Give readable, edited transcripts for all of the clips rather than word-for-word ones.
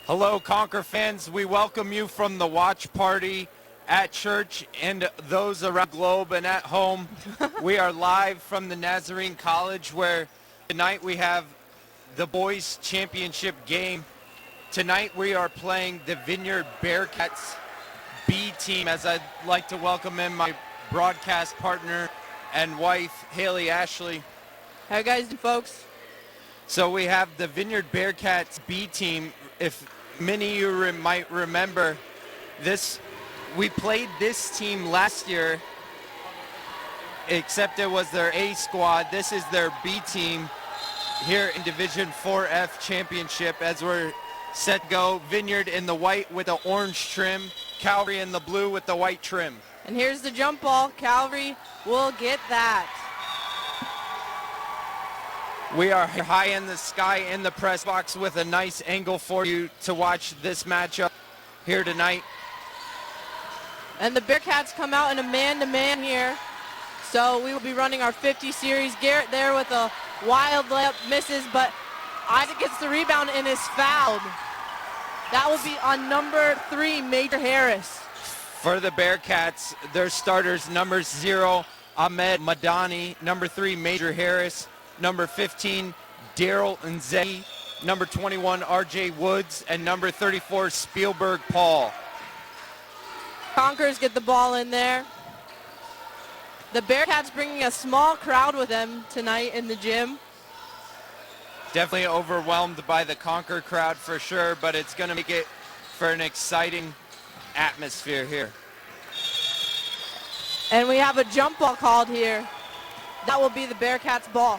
Hello, Conquer fans. We welcome you from the watch party at church and those around the globe and at home. We are live from the Nazarene College, where tonight we have the boys championship game. Tonight we are playing the Vineyard Bearcats B team, as I'd like to welcome in my broadcast partner and wife, Haley Ashley. How you guys doing, folks? So we have the Vineyard Bearcats B team. If many of you might remember this, we played this team last year, except it was their A squad. This is their B team here in Division 4F Championship, as we're set to go. Vineyard in the white with the orange trim, Calvary in the blue with the white trim. And here's the jump ball. Calvary will get that. We are high in the sky in the press box with a nice angle for you to watch this matchup here tonight. And the Bearcats come out in a man-to-man here. So we will be running our 50 series. Garrett there with a wild layup, misses, but Isaac gets the rebound and is fouled. That will be on number 3, Major Harris. For the Bearcats, their starters, number 0, Ahmed Madani, number 3, Major Harris, number 15, Daryl Nzegi, number 21, RJ Woods, and number 34, Spielberg Paul. Conquerors get the ball in there. The Bearcats bringing a small crowd with them tonight in the gym. Definitely overwhelmed by the Conquer crowd for sure, but it's going to make it for an exciting atmosphere here. And we have a jump ball called here. That will be the Bearcats' ball.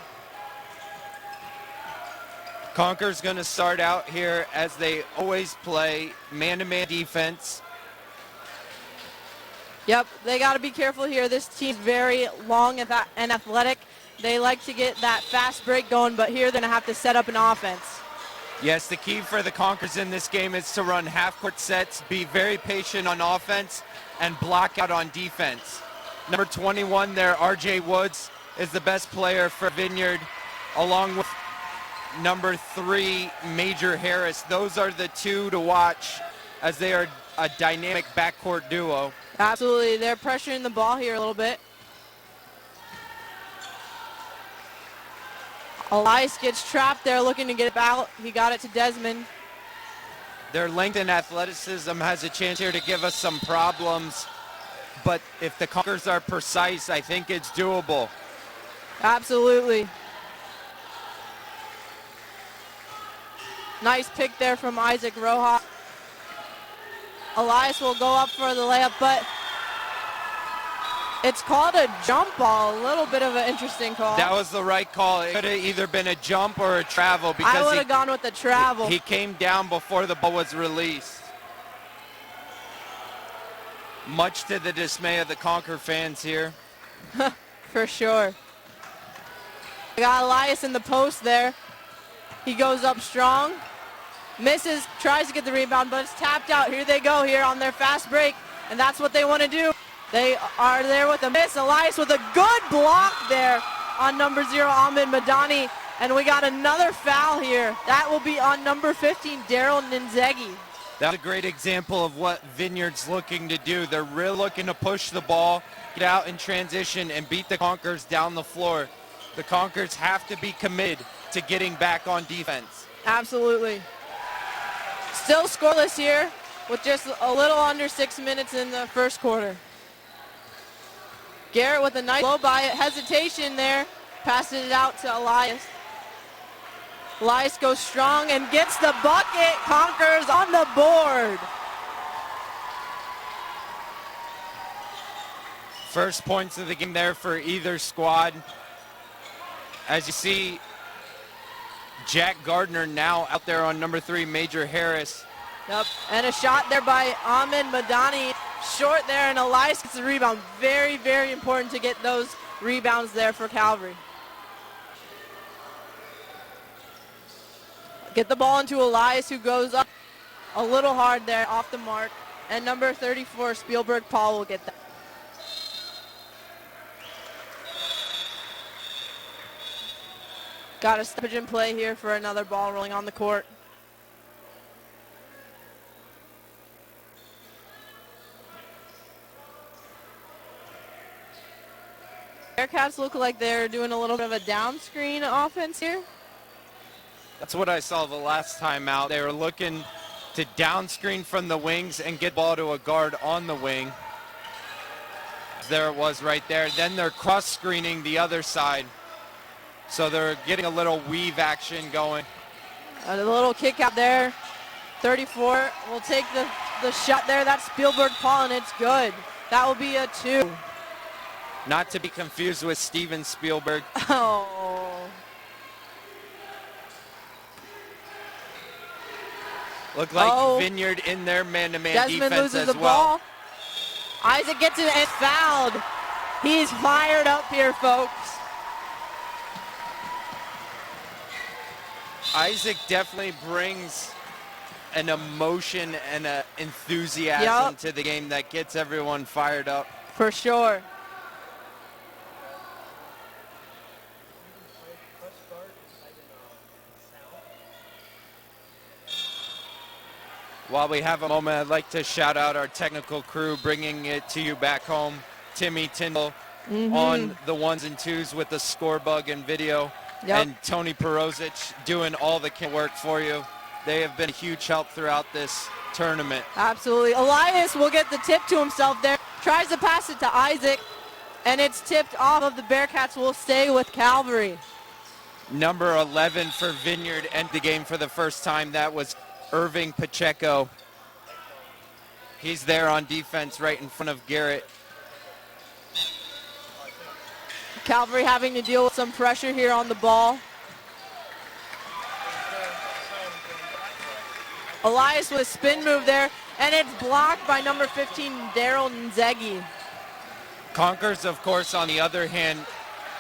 Conquer's going to start out here as they always play, man-to-man defense. Yep, they got to be careful here. This team's very long and athletic. They like to get that fast break going, but here they're going to have to set up an offense. Yes, the key for the Conquers in this game is to run half-court sets, be very patient on offense, and block out on defense. Number 21 there, RJ Woods, is the best player for Vineyard, along with number 3, Major Harris. Those are the two to watch, as they are a dynamic backcourt duo. Absolutely, they're pressuring the ball here a little bit. Elias gets trapped there looking to get it out. He got it to Desmond. Their length and athleticism has a chance here to give us some problems, but if the Conquers are precise, I think it's doable. Absolutely. Nice pick there from Isaac Rojas. Elias will go up for the layup, but it's called a jump ball. A little bit of an interesting call. That was the right call. It could have either been a jump or a travel, because I would have gone with the travel. He came down before the ball was released. Much to the dismay of the Conquer fans here. For sure. We got Elias in the post there. He goes up strong. Misses, tries to get the rebound, but it's tapped out. Here they go here on their fast break, and that's what they want to do. They are there with a miss. Elias with a good block there on number 0, Ahmed Madani, and we got another foul here. That will be on number 15, Daryl Nzegi. That's a great example of what Vineyard's looking to do. They're really looking to push the ball, get out in transition, and beat the Conquers down the floor. The Conquers have to be committed to getting back on defense. Absolutely. Still scoreless here with just a little under 6 minutes in the first quarter. Garrett with a nice low by hesitation there, passes it out to Elias. Elias goes strong and gets the bucket. Conquers on the board. First points of the game there for either squad. As you see, Jack Gardner now out there on number 3, Major Harris. Yep, and a shot there by Ahmed Madani. Short there, and Elias gets the rebound. Very, very important to get those rebounds there for Calvary. Get the ball into Elias, who goes up a little hard there off the mark. And number 34, Spielberg Paul, will get that. Got a stoppage in play here for another ball rolling on the court. Bearcats look like they're doing a little bit of a down screen offense here. That's what I saw the last time out. They were looking to down screen from the wings and get ball to a guard on the wing. There it was right there. Then they're cross screening the other side. So they're getting a little weave action going. A little kick out there. 34 will take the shot there. That's Spielberg Paul, and it's good. That will be a 2. Not to be confused with Steven Spielberg. Oh. Looked like Vineyard in their man-to-man Desmond defense loses as the well. ball. Isaac gets it and fouled. He's fired up here, folks. Isaac definitely brings an emotion and an enthusiasm to the game that gets everyone fired up. For sure. While we have a moment, I'd like to shout out our technical crew bringing it to you back home. Timmy Tyndall on the 1s and 2s with the score bug and video. And Tony Perozic doing all the work for you. They have been a huge help throughout this tournament. Absolutely. Elias will get the tip to himself there. Tries to pass it to Isaac, and it's tipped off of the Bearcats. Will stay with Calvary. Number 11 for Vineyard ended the game for the first time. That was Irving Pacheco. He's there on defense right in front of Garrett. Calvary having to deal with some pressure here on the ball. Elias with a spin move there, and it's blocked by number 15, Daryl Nzegi. Conkers, of course, on the other hand,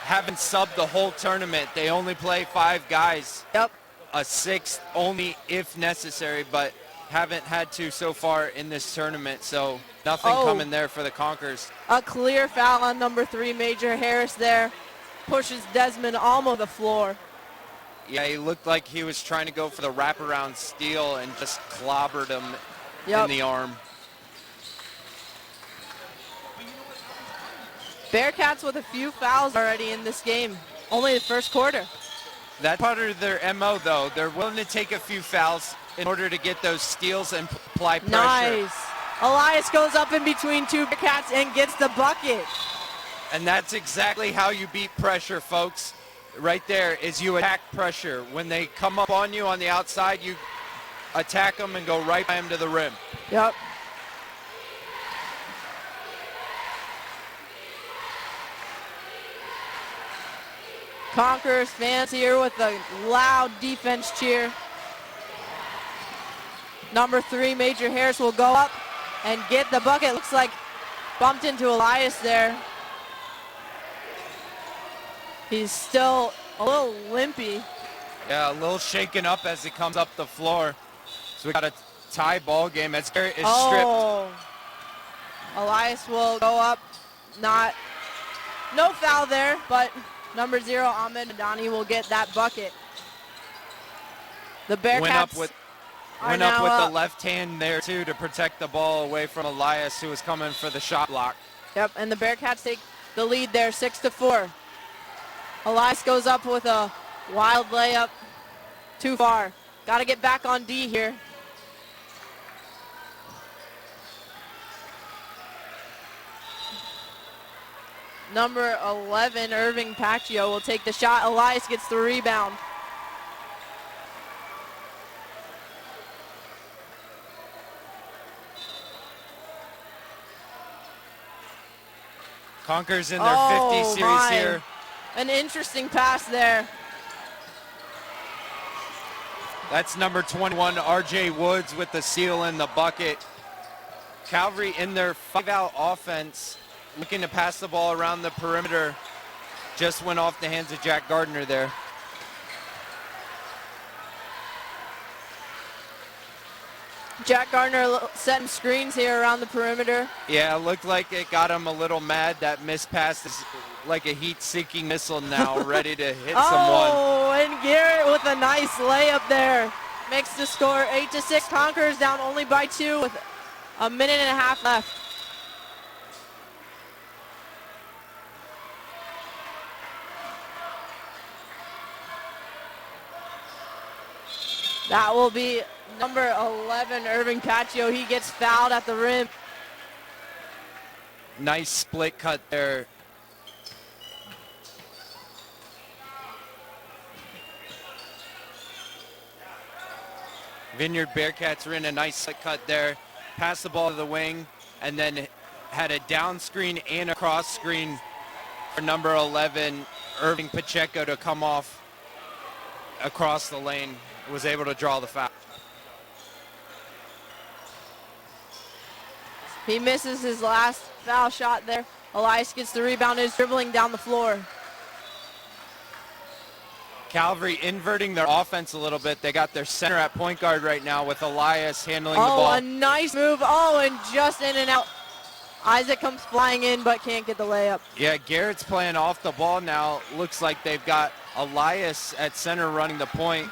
haven't subbed the whole tournament. They only play 5 guys. Yep. A 6th only if necessary, but haven't had to so far in this tournament, so nothing coming there for the Conkers. A clear foul on number 3, Major Harris there. Pushes Desmond Almo to the floor. Yeah, he looked like he was trying to go for the wraparound steal and just clobbered him in the arm. Bearcats with a few fouls already in this game. Only the first quarter. That's part of their MO, though. They're willing to take a few fouls in order to get those steals and apply pressure. Nice. Elias goes up in between 2 Bearcats and gets the bucket. And that's exactly how you beat pressure, folks. Right there is you attack pressure. When they come up on you on the outside, you attack them and go right by them to the rim. Yep. Conquerors fans here with a loud defense cheer. Number 3, Major Harris will go up and get the bucket. Looks like bumped into Elias there. He's still a little limpy. Yeah, a little shaken up as he comes up the floor. So we got a tie ball game as Garrett is stripped. Elias will go up. No foul there, but number 0, Ahmed Adani will get that bucket. The Bearcats went up with the left hand there too to protect the ball away from Elias, who was coming for the shot block. Yep, and the Bearcats take the lead there, 6-4. Elias goes up with a wild layup, too far. Got to get back on D here. Number 11, Irving Pacchio will take the shot. Elias gets the rebound. Conkers in their 50 series here. An interesting pass there. That's number 21, R.J. Woods with the seal in the bucket. Calvary in their 5-out offense, looking to pass the ball around the perimeter. Just went off the hands of Jack Gardner there. Jack Gardner setting screens here around the perimeter. Yeah, it looked like it got him a little mad. That missed pass is like a heat-seeking missile now, ready to hit someone. Oh, and Garrett with a nice layup there. Makes the score 8-6. Conquerors down only by 2 with a minute and a half left. That will be number 11, Irving Paccio. He gets fouled at the rim. Nice split cut there. Vineyard Bearcats were in a nice split cut there. Passed the ball to the wing and then had a down screen and a cross screen for number 11, Irving Pacheco, to come off across the lane. Was able to draw the foul. He misses his last foul shot there. Elias gets the rebound and is dribbling down the floor. Calvary inverting their offense a little bit. They got their center at point guard right now with Elias handling the ball. Oh, a nice move. Oh, and just in and out. Isaac comes flying in but can't get the layup. Yeah, Garrett's playing off the ball now. Looks like they've got Elias at center running the point.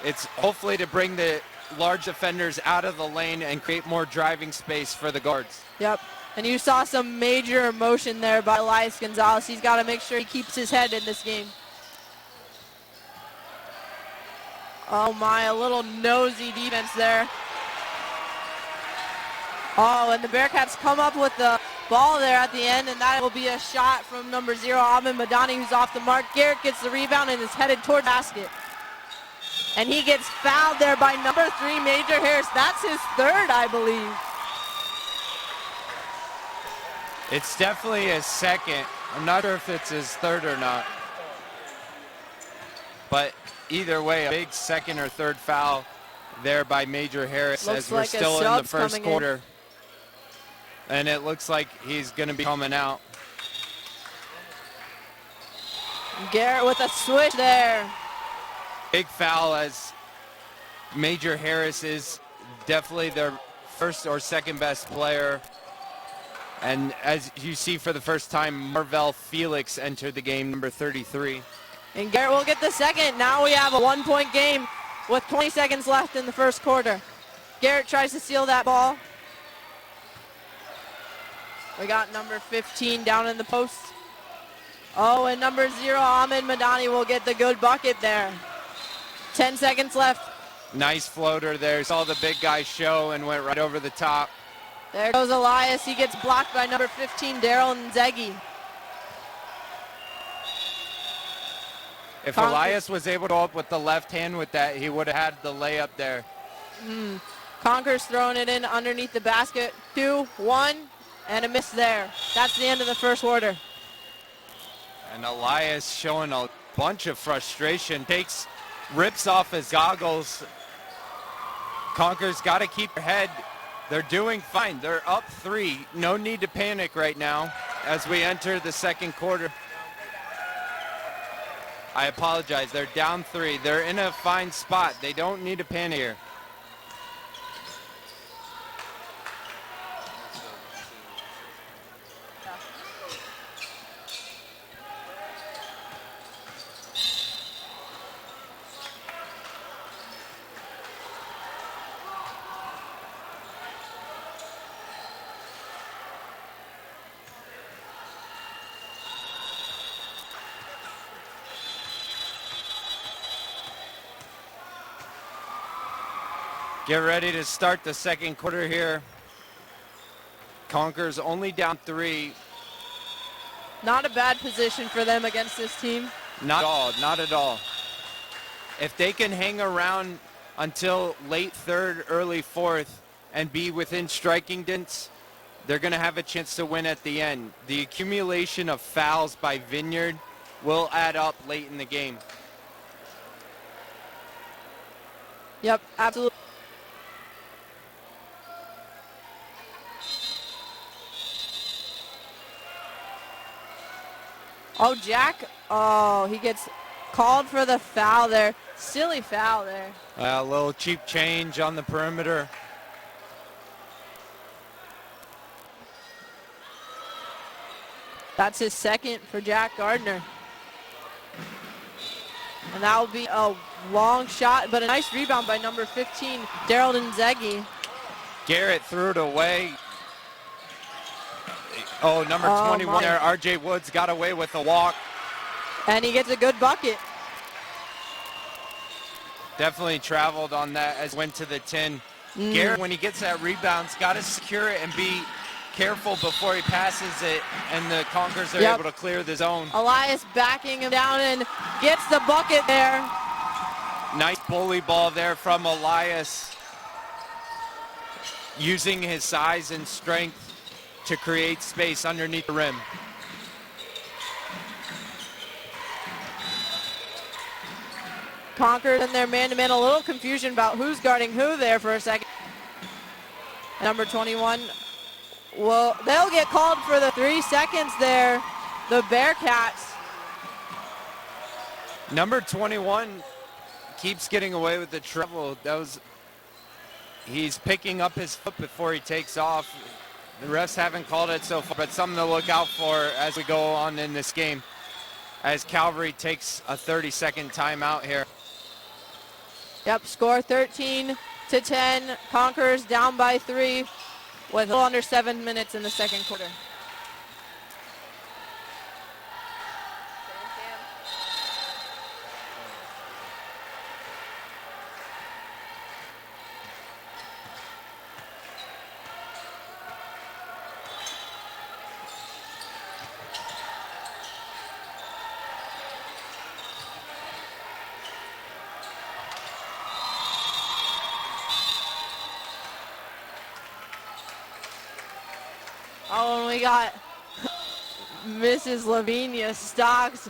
It's hopefully to bring the large defenders out of the lane and create more driving space for the guards. Yep. And you saw some major emotion there by Elias Gonzalez. He's got to make sure he keeps his head in this game. Oh my, a little nosy defense there. Oh, and the Bearcats come up with the ball there at the end, and that will be a shot from number 0, Ahmed Madani, who's off the mark. Garrett gets the rebound and is headed toward basket. And he gets fouled there by number 3, Major Harris. That's his third, I believe. It's definitely his second. I'm not sure if it's his third or not. But either way, a big second or third foul there by Major Harris. Looks as we're like still in the first quarter. And it looks like he's going to be coming out. Garrett with a switch there. Big foul, as Major Harris is definitely their first or second best player. And as you see for the first time, Marvell Felix entered the game, number 33. And Garrett will get the second. Now we have a 1-point game with 20 seconds left in the first quarter. Garrett tries to steal that ball. We got number 15 down in the post. Oh, and number 0, Ahmed Madani, will get the good bucket there. 10 seconds left. Nice floater there. Saw the big guy show and went right over the top. There goes Elias. He gets blocked by number 15, Daryl Nzegi. If Elias was able to go up with the left hand with that, he would have had the layup there. Conker's throwing it in underneath the basket. 2, 1, and a miss there. That's the end of the first quarter. And Elias showing a bunch of frustration. Rips off his goggles. Conker's got to keep their head. They're doing fine. They're up 3. No need to panic right now as we enter the second quarter. I apologize. They're down 3. They're in a fine spot. They don't need to panic here. Get ready to start the second quarter here. Conker's only down 3. Not a bad position for them against this team. Not at all, not at all. If they can hang around until late third, early fourth, and be within striking distance, they're going to have a chance to win at the end. The accumulation of fouls by Vineyard will add up late in the game. Yep, absolutely. Oh, Jack. Oh, he gets called for the foul there. Silly foul there. A little cheap change on the perimeter. That's his second for Jack Gardner. And that will be a long shot, but a nice rebound by number 15, Daryl Nzegi. Garrett threw it away. Oh, number 21 there, R.J. Woods got away with a walk. And he gets a good bucket. Definitely traveled on that as went to the 10. Garrett, when he gets that rebound's got to secure it and be careful before he passes it, and the Conquerors are able to clear the zone. Elias backing him down and gets the bucket there. Nice bully ball there from Elias, using his size and strength to create space underneath the rim. Conquered in their man-to-man, a little confusion about who's guarding who there for a second. Number 21, well, they'll get called for the 3 seconds there, the Bearcats. Number 21 keeps getting away with the trouble. He's picking up his foot before he takes off. The refs haven't called it so far, but something to look out for as we go on in this game, as Calvary takes a 30-second timeout here. Yep, score 13-10. Conquerors down by 3 with a little under 7 minutes in the second quarter. Oh, and we got Mrs. Lavinia Stocks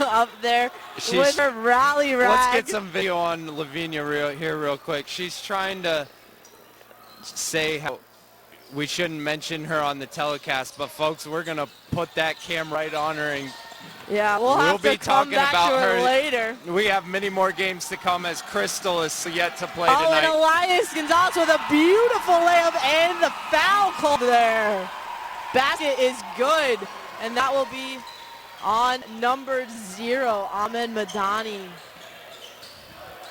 up there with her rally rag. Let's get some video on Lavinia real quick. She's trying to say how we shouldn't mention her on the telecast, but folks, we're going to put that camera right on her, and yeah, we'll have to come back to her later. We have many more games to come, as Crystal is yet to play tonight. Oh, and Elias Gonzalez with a beautiful layup and the foul call there. Basket is good, and that will be on number 0, Ahmed Madani.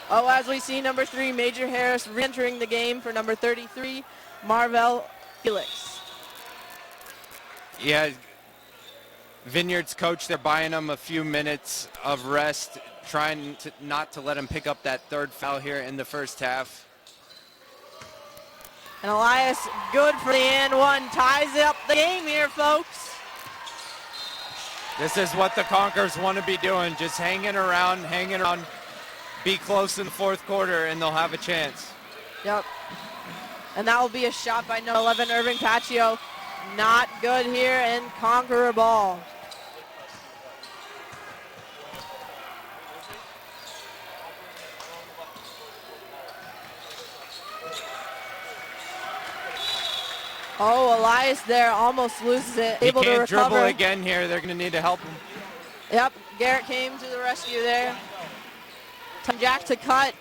Oh, as we see, number 3, Major Harris re-entering the game for number 33, Marvell Felix. Yeah, Vineyard's coach, they're buying him a few minutes of rest, trying not to let him pick up that 3rd foul here in the first half. And Elias, good for the and one, ties up the game here, folks. This is what the Conquerors want to be doing, just hanging around, be close in the 4th quarter, and they'll have a chance. Yep. And that will be a shot by number 11, Irving Paccio. Not good here, and Conqueror ball. Oh, Elias there almost loses it. He able to can't recover. dribble again here. They're going to need to help him. Yep, Garrett came to the rescue there. Jack to cut.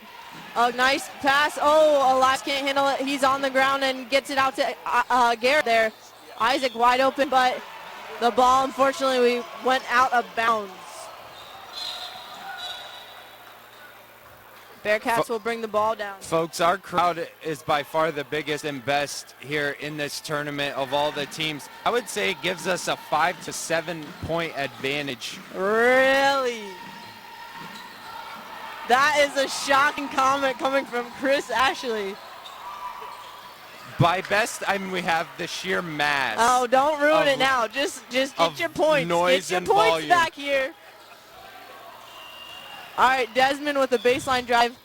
A nice pass. Oh, Elias can't handle it. He's on the ground and gets it out to Garrett there. Isaac wide open, but the ball, unfortunately, went out of bounds. Bearcats will bring the ball down. Folks, our crowd is by far the biggest and best here in this tournament of all the teams. I would say it gives us a 5 to 7 point advantage. Really? That is a shocking comment coming from Chris Ashley. By best, I mean we have the sheer mass. Oh, don't ruin it now. Just get your points. Noise get your and points volume. back here. All right, Desmond with the baseline drive.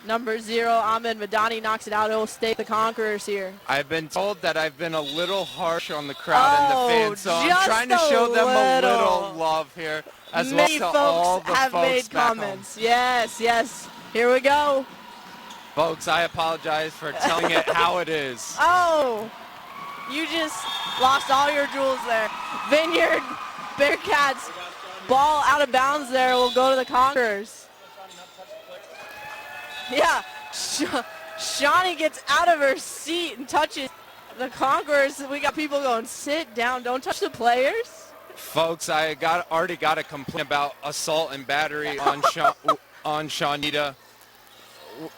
Number 0, Ahmed Madani knocks it out. It will stay the Conquerors here. I've been told that I've been a little harsh on the crowd and the fans, so I'm trying to show them a little love here, as Many well to all the folks have folks made back comments. Yes, yes. Here we go. Folks, I apologize for telling it how it is. Oh, you just lost all your jewels there. Vineyard Bearcats ball out of bounds there will go to the Conquerors. Yeah, Shawnee gets out of her seat and touches the Conquerors. We got people going, sit down, don't touch the players. Folks, I already got a complaint about assault and battery on Shawnita.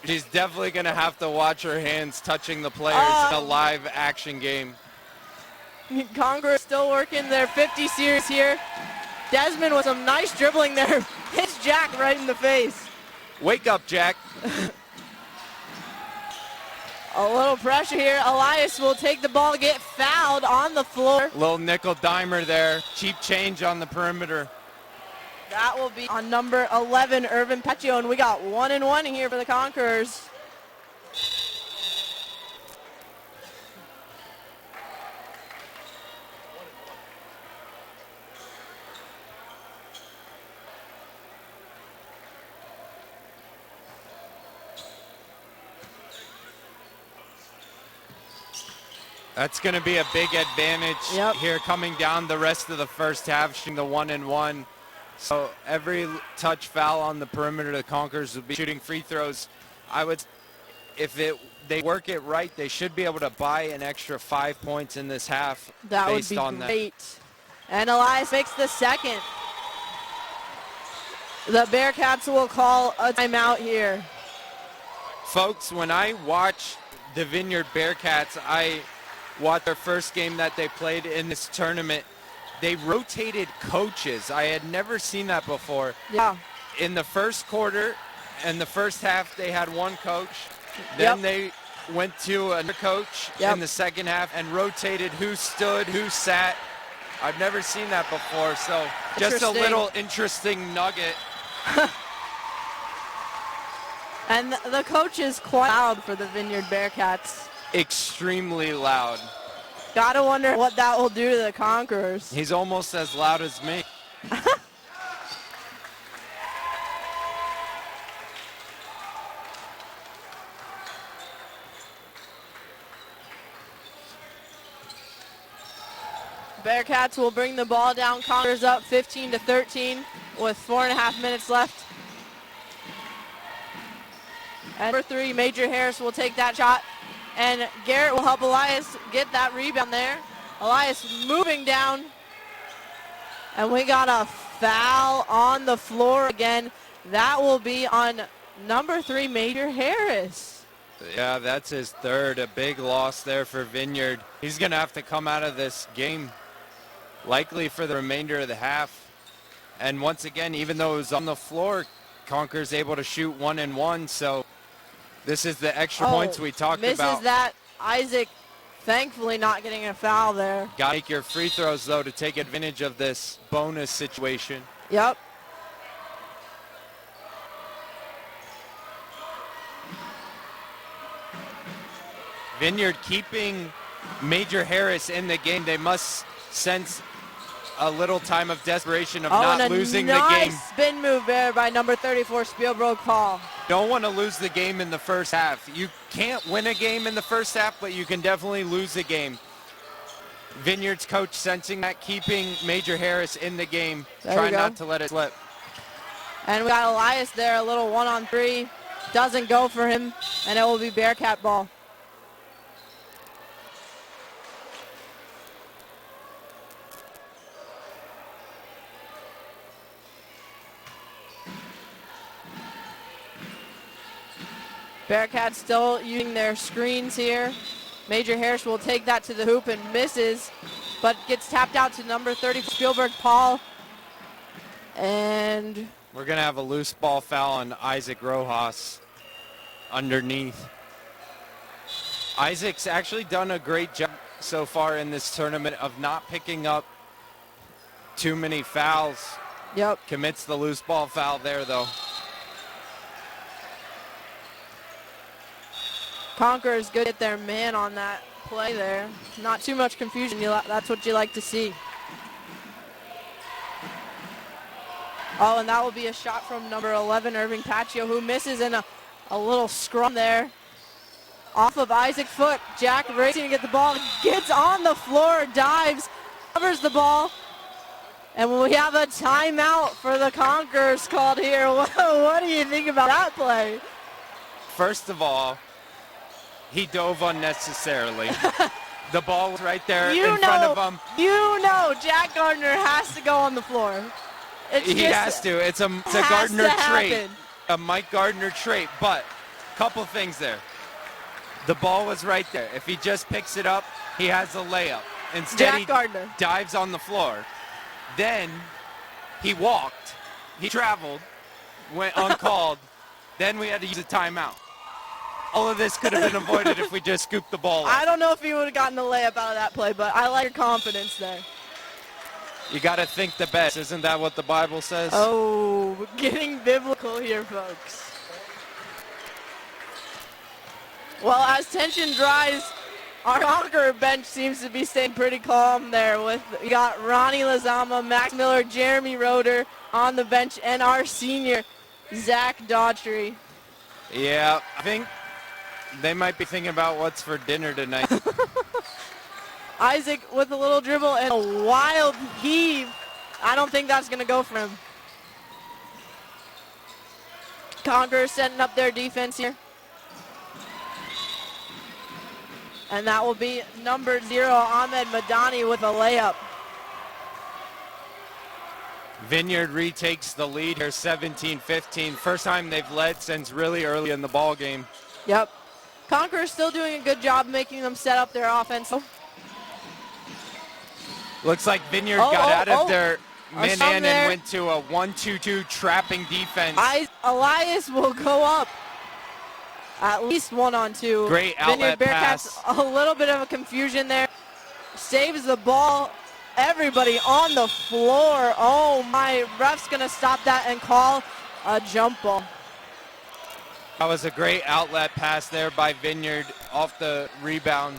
She's definitely going to have to watch her hands touching the players in a live action game. Conquerors still working their 50 series here. Desmond with some nice dribbling there. Hits Jack right in the face. Wake up, Jack. A little pressure here. Elias will take the ball, get fouled on the floor. Little nickel dimer there. Cheap change on the perimeter. That will be on number 11, Irvin Peccio, and we got 1-1 here for the Conquerors. That's going to be a big advantage here coming down the rest of the first half, shooting the 1-and-1. So every touch foul on the perimeter, the Conquerors will be shooting free throws. If they work it right, they should be able to buy an extra 5 points in this half. That would based be on great. And Elias makes the second. The Bearcats will call a timeout here. Folks, when I watch the Vineyard Bearcats, I watched their first game that they played in this tournament. They rotated coaches. I had never seen that before. Yeah. In the first quarter and the first half, they had one coach. Then they went to another coach in the second half and rotated who stood, who sat. I've never seen that before, so just a little interesting nugget. And the coach is quite loud for the Vineyard Bearcats. Extremely loud. Gotta wonder what that will do to the Conquerors. He's almost as loud as me. Bearcats will bring the ball down. Conquerors up 15-13 with 4.5 minutes left. And number 3, Major Harris will take that shot. And Garrett will help Elias get that rebound there. Elias moving down. And we got a foul on the floor again. That will be on number 3, Major Harris. Yeah, that's his third. A big loss there for Vineyard. He's going to have to come out of this game likely for the remainder of the half. And once again, even though it was on the floor, Conqueror's able to shoot 1-and-1. So this is the extra points we talked misses about. That. Isaac thankfully not getting a foul there. Got to make your free throws, though, to take advantage of this bonus situation. Yep. Vineyard keeping Major Harris in the game. They must sense a little time of desperation of not losing the game. Nice spin move there by number 34, Spielberg Paul. Don't want to lose the game in the first half. You can't win a game in the first half, but you can definitely lose a game. Vineyard's coach sensing that, keeping Major Harris in the game, trying not to let it slip. And we got Elias there, a little 1-on-3. Doesn't go for him, and it will be Bearcat ball. Bearcats still using their screens here. Major Harris will take that to the hoop and misses, but gets tapped out to number 30, Spielberg Paul. And we're going to have a loose ball foul on Isaac Rojas underneath. Isaac's actually done a great job so far in this tournament of not picking up too many fouls. Yep. Commits the loose ball foul there, though. Conquerors good at their man on that play there. Not too much confusion. That's what you like to see. Oh, and that will be a shot from number 11, Irving Paccio, who misses in a little scrum there. Off of Isaac's foot. Jack racing to get the ball. Gets on the floor, dives, covers the ball. And we have a timeout for the Conquerors called here. What do you think about that play? First of all, he dove unnecessarily. The ball was right there in front of him. You know Jack Gardner has to go on the floor. He has to. It's a Gardner trait. A Mike Gardner trait. But a couple things there. The ball was right there. If he just picks it up, he has a layup. Instead, he dives on the floor. Then he walked. He traveled, went uncalled, Then we had to use a timeout. All of this could have been avoided if we just scooped the ball up. I don't know if he would have gotten a layup out of that play, but I like your confidence there. You got to think the best. Isn't that what the Bible says? Oh, getting biblical here, folks. Well, as tension dries, our Conqueror bench seems to be staying pretty calm there. We got Ronnie Lazama, Max Miller, Jeremy Roeder on the bench, and our senior, Zach Daughtry. Yeah, I think they might be thinking about what's for dinner tonight. Isaac with a little dribble and a wild heave. I don't think that's going to go for him. Conqueror setting up their defense here. And that will be number 0, Ahmed Madani with a layup. Vineyard retakes the lead here, 17-15. First time they've led since really early in the ball game. Yep. Conqueror's still doing a good job making them set up their offense. Looks like Vineyard got out of their man-man and went to a 1-2-2 trapping defense. Elias will go up. At least 1-on-2. Great outlet Vineyard pass. Bearcats, a little bit of a confusion there. Saves the ball. Everybody on the floor. Oh my, ref's gonna stop that and call a jump ball. That was a great outlet pass there by Vineyard off the rebound.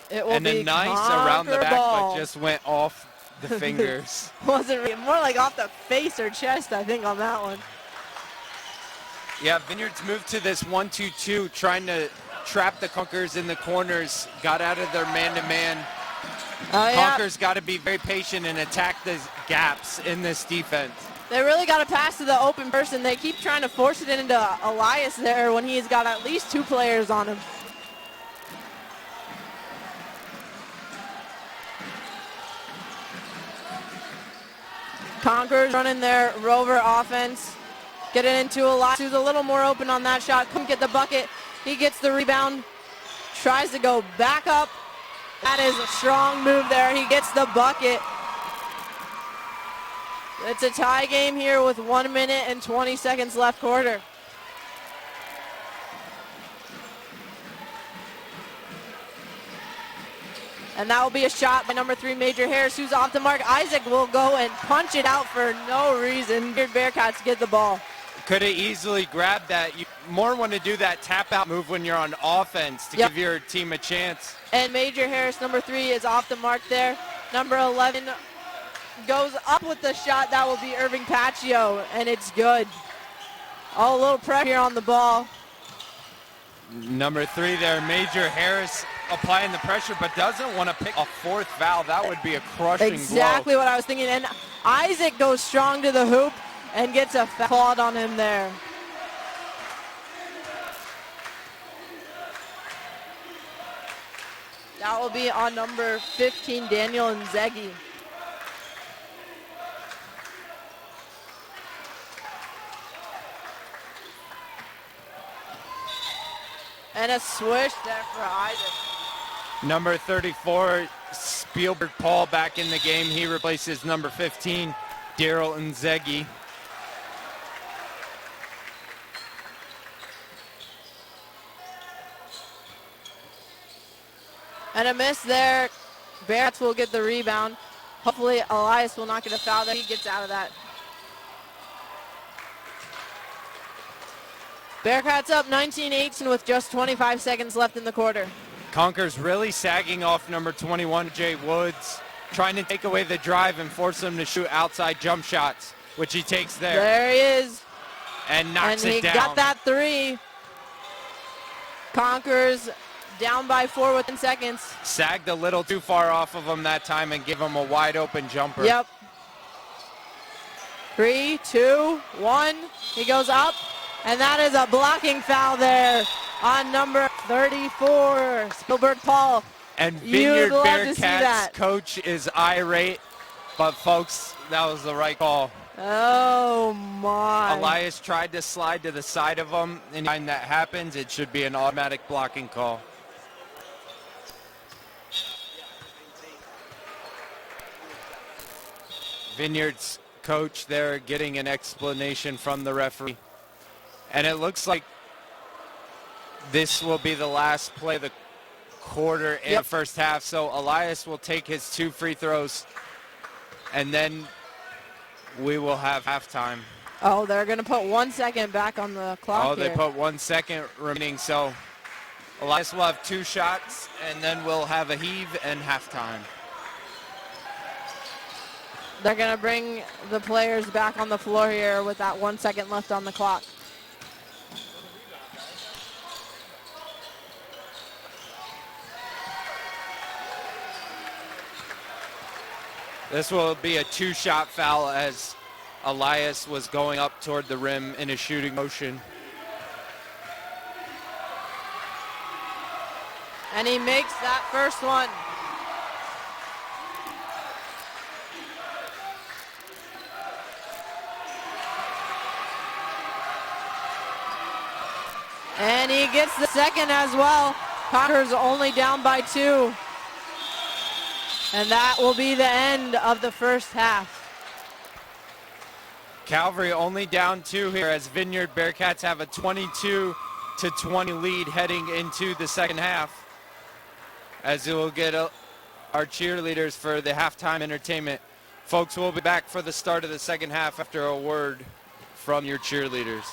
It will and be a nice around the back, ball. but just went off the fingers. Wasn't really, more like off the face or chest, I think, on that one. Yeah, Vineyard's moved to this 1-2-2, trying to trap the Conquerors in the corners. Got out of their man-to-man. Conquerors got to be very patient and attack the gaps in this defense. They really got to pass to the open person. They keep trying to force it into Elias there when he's got at least 2 players on him. Conquerors running their rover offense. Get it into Elias, who's a little more open on that shot. Couldn't get the bucket. He gets the rebound. Tries to go back up. That is a strong move there. He gets the bucket. It's a tie game here with 1 minute and 20 seconds left quarter. And that will be a shot by number 3, Major Harris, who's off the mark. Isaac will go and punch it out for no reason. Bearcats get the ball. Could have easily grabbed that. You more want to do that tap-out move when you're on offense to give your team a chance. And Major Harris, number 3, is off the mark there. Number 11 goes up with the shot. That will be Irving Paccio, and it's good. Oh, a little pressure here on the ball. Number 3 there, Major Harris applying the pressure, but doesn't want to pick a 4th foul. That would be a crushing blow. Exactly what I was thinking. And Isaac goes strong to the hoop and gets a foul on him there. That will be on number 15, Daniel Nzegi. And a swish there for Isaac. Number 34, Spielberg Paul back in the game. He replaces number 15, Daryl Nzegi. And a miss there. Bearcats will get the rebound. Hopefully Elias will not get a foul there. He gets out of that. Bearcats up 19-18 with just 25 seconds left in the quarter. Conquer's really sagging off number 21, Jay Woods, trying to take away the drive and force him to shoot outside jump shots, which he takes there. There he is. And knocks it down. And he got that 3. Conquer's down by 4 within seconds. Sagged a little too far off of him that time and gave him a wide open jumper. Yep. 3, 2, 1. He goes up. And that is a blocking foul there on number 34, Spielberg Paul. And Vineyard Bearcats coach is irate, but folks, that was the right call. Oh my. Elias tried to slide to the side of him, and when that happens, it should be an automatic blocking call. Vineyard's coach there getting an explanation from the referee. And it looks like this will be the last play of the quarter in the first half. So Elias will take his 2 free throws, and then we will have halftime. Oh, they're going to put 1 second back on the clock Oh, they here. put 1 second remaining. So Elias will have 2 shots, and then we'll have a heave and halftime. They're going to bring the players back on the floor here with that 1 second left on the clock. This will be a 2-shot foul as Elias was going up toward the rim in a shooting motion. And he makes that first one. And he gets the second as well. Conquerors only down by 2. And that will be the end of the first half. Calvary only down 2 here as Vineyard Bearcats have a 22-20 lead heading into the second half. As we'll get our cheerleaders for the halftime entertainment. Folks, we'll be back for the start of the second half after a word from your cheerleaders.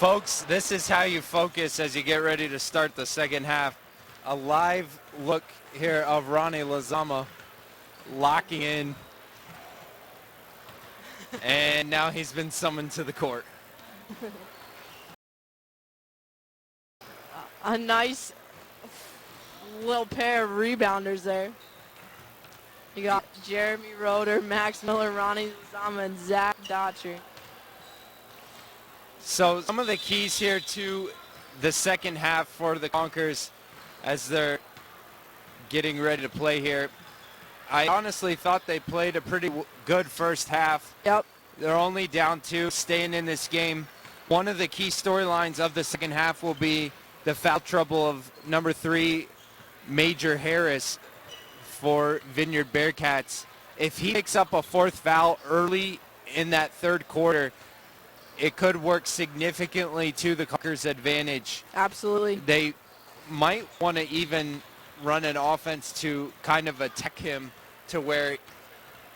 Folks, this is how you focus as you get ready to start the second half. A live look here of Ronnie Lazama locking in. And now he's been summoned to the court. A nice little pair of rebounders there. You got Jeremy Roeder, Max Miller, Ronnie Lazama, and Zach Daughtry. So some of the keys here to the second half for the Conkers as they're getting ready to play here. I honestly thought they played a pretty good first half. Yep. They're only down 2, staying in this game. One of the key storylines of the second half will be the foul trouble of number 3, Major Harris for Vineyard Bearcats. If he picks up a 4th foul early in that third quarter, it could work significantly to the Conkers' advantage. Absolutely. They might want to even run an offense to kind of attack him to where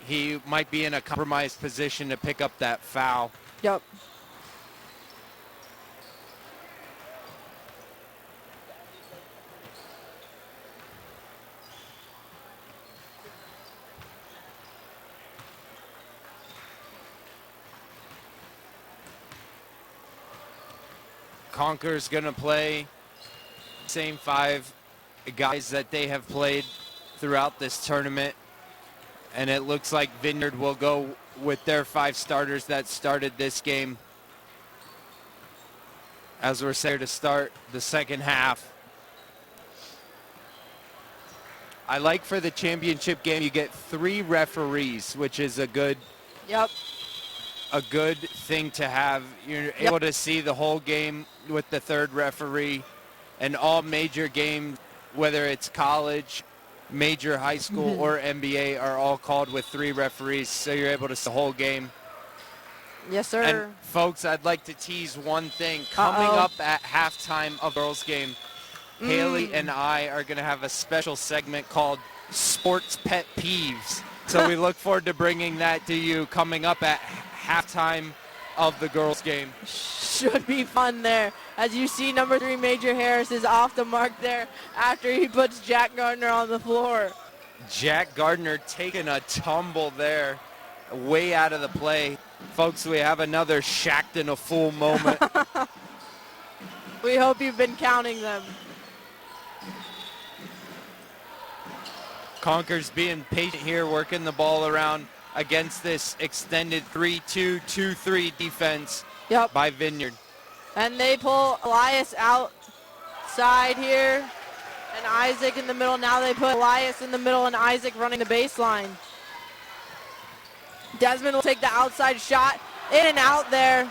he might be in a compromised position to pick up that foul. Yep. Conker's going to play same 5 guys that they have played throughout this tournament. And it looks like Vineyard will go with their 5 starters that started this game as we're set to start the second half. I like for the championship game you get 3 referees, which is a good thing to have. You're able to see the whole game with the 3rd referee, and all major games, whether it's college, major high school, or NBA, are all called with 3 referees, so you're able to see the whole game. Yes, sir. And folks, I'd like to tease one thing. Coming up at halftime of the girls' game, Haley and I are going to have a special segment called Sports Pet Peeves. So we look forward to bringing that to you coming up at halftime of the girls' game. Should be fun there. As you see, number 3, Major Harris is off the mark there after he puts Jack Gardner on the floor. Jack Gardner taking a tumble there, way out of the play. Folks, we have another shacked in a fool moment. We hope you've been counting them. Conker's being patient here, working the ball around against this extended 3-2-2-3 defense by Vineyard. And they pull Elias outside here and Isaac in the middle. Now they put Elias in the middle and Isaac running the baseline. Desmond will take the outside shot, in and out there.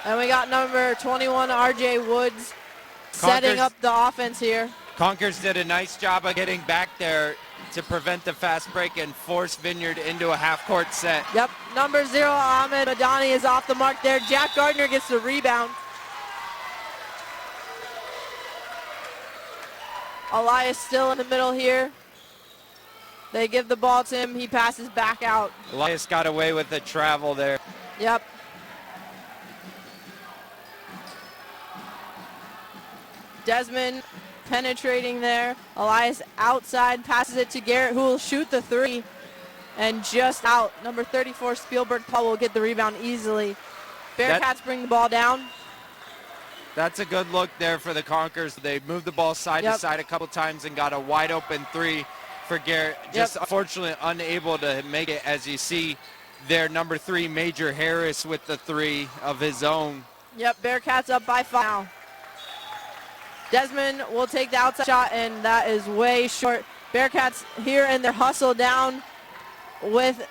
And we got number 21, RJ Woods, setting up the offense here. Conkers did a nice job of getting back there to prevent the fast break and force Vineyard into a half-court set. Yep, number 0, Ahmed Madani is off the mark there. Jack Gardner gets the rebound. Elias still in the middle here. They give the ball to him. He passes back out. Elias got away with the travel there. Yep. Desmond penetrating there. Elias outside, passes it to Garrett, who will shoot the 3. And just out. Number 34, Spielberg Paul, will get the rebound easily. Bearcats bring the ball down. That's a good look there for the Conkers. They moved the ball side to side a couple times and got a wide open 3 for Garrett. Just unfortunately unable to make it, as you see there, number 3, Major Harris with the 3 of his own. Yep, Bearcats up by 5 now. Desmond will take the outside shot, and that is way short. Bearcats here in their hustle down with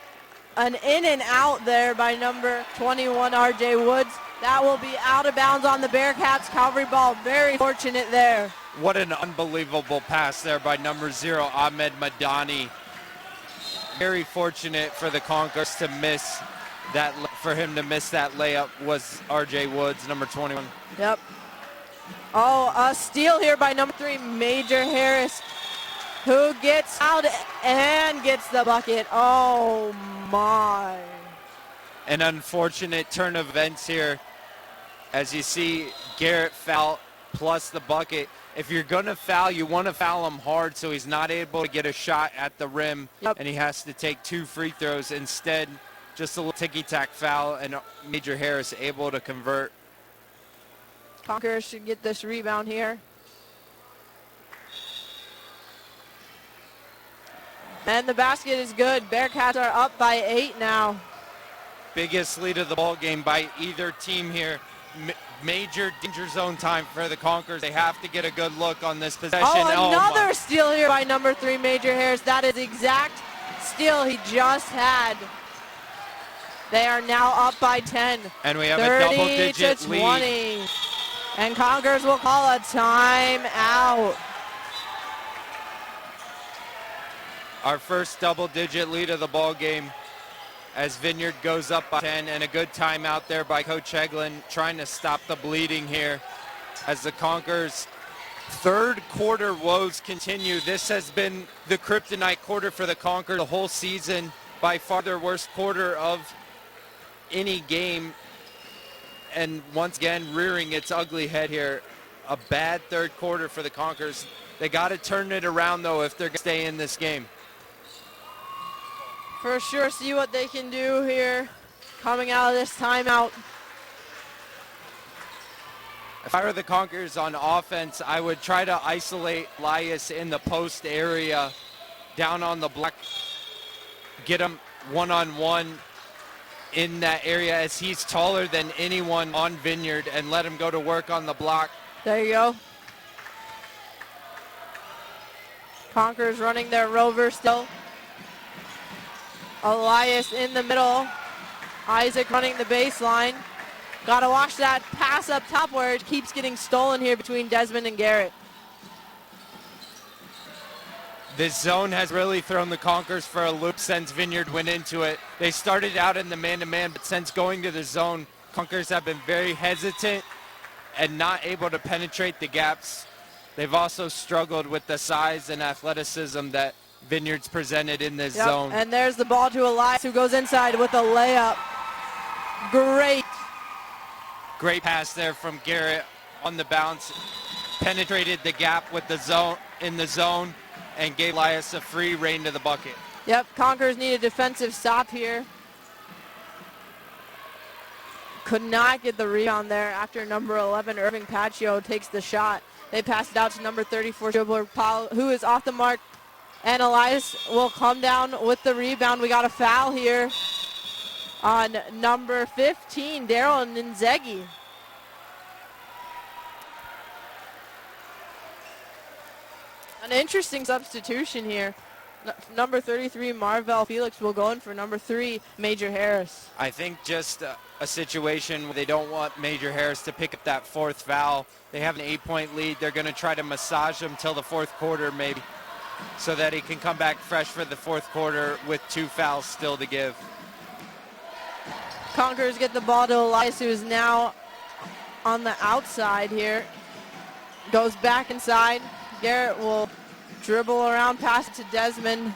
an in and out there by number 21, RJ Woods. That will be out of bounds on the Bearcats. Calvary ball, very fortunate there. What an unbelievable pass there by number 0, Ahmed Madani. Very fortunate for the Conkers to miss that. For him to miss that layup was RJ Woods, number 21. Yep. Oh, a steal here by number 3, Major Harris. who gets out and gets the bucket. Oh my. An unfortunate turn of events here. As you see, Garrett foul plus the bucket. If you're going to foul, you want to foul him hard so he's not able to get a shot at the rim, and he has to take 2 free throws. Instead, just a little ticky-tack foul, and Major Harris able to convert. Conquerors should get this rebound here. And the basket is good. Bearcats are up by 8 now. Biggest lead of the ball game by either team here. Major danger zone time for the Conquerors. They have to get a good look on this possession. Oh, another steal here by number 3, Major Harris. That is the exact steal he just had. They are now up by 10. And we have a double-digit 30 to 20. lead. And Conquerors will call a timeout. Our first double-digit lead of the ball game as Vineyard goes up by 10, and a good timeout there by Coach Eglin trying to stop the bleeding here as the Conquerors' third quarter woes continue. This has been the kryptonite quarter for the Conquerors the whole season, by far their worst quarter of any game, and once again rearing its ugly head here. A bad third quarter for the Conquerors. They got to turn it around though if they're going to stay in this game. For sure, see what they can do here coming out of this timeout. If I were the Conquerors on offense, I would try to isolate Elias in the post area, down on the block, get him one-on-one in that area as he's taller than anyone on Vineyard, and let him go to work on the block. There you go. Conquerors running their rover still. Elias in the middle. Isaac running the baseline. Got to watch that pass up top where it keeps getting stolen here between Desmond and Garrett. This zone has really thrown the Conquerors for a loop since Vineyard went into it. They started out in the man-to-man, but since going to the zone, Conquerors have been very hesitant and not able to penetrate the gaps. They've also struggled with the size and athleticism that Vineyard's presented in this zone. And there's the ball to Elias, who goes inside with a layup. Great pass there from Garrett on the bounce. Penetrated the gap with the zone in the zone and gave Elias a free rein to the bucket. Yep, Conquerors need a defensive stop here. Could not get the rebound there after number 11, Irving Paccio, takes the shot. They pass it out to number 34, dribbler Paul, who is off the mark. And Elias will come down with the rebound. We got a foul here on number 15, Daryl Ninzegi. An interesting substitution here. Number 33, Marvell Felix, will go in for number 3, Major Harris. I think just a situation where they don't want Major Harris to pick up that 4th foul. They have an 8-point lead. They're going to try to massage him till the 4th quarter maybe, so that he can come back fresh for the 4th quarter with 2 fouls still to give. Conquerors get the ball to Elias, who is now on the outside here. Goes back inside. Garrett will dribble around, pass it to Desmond.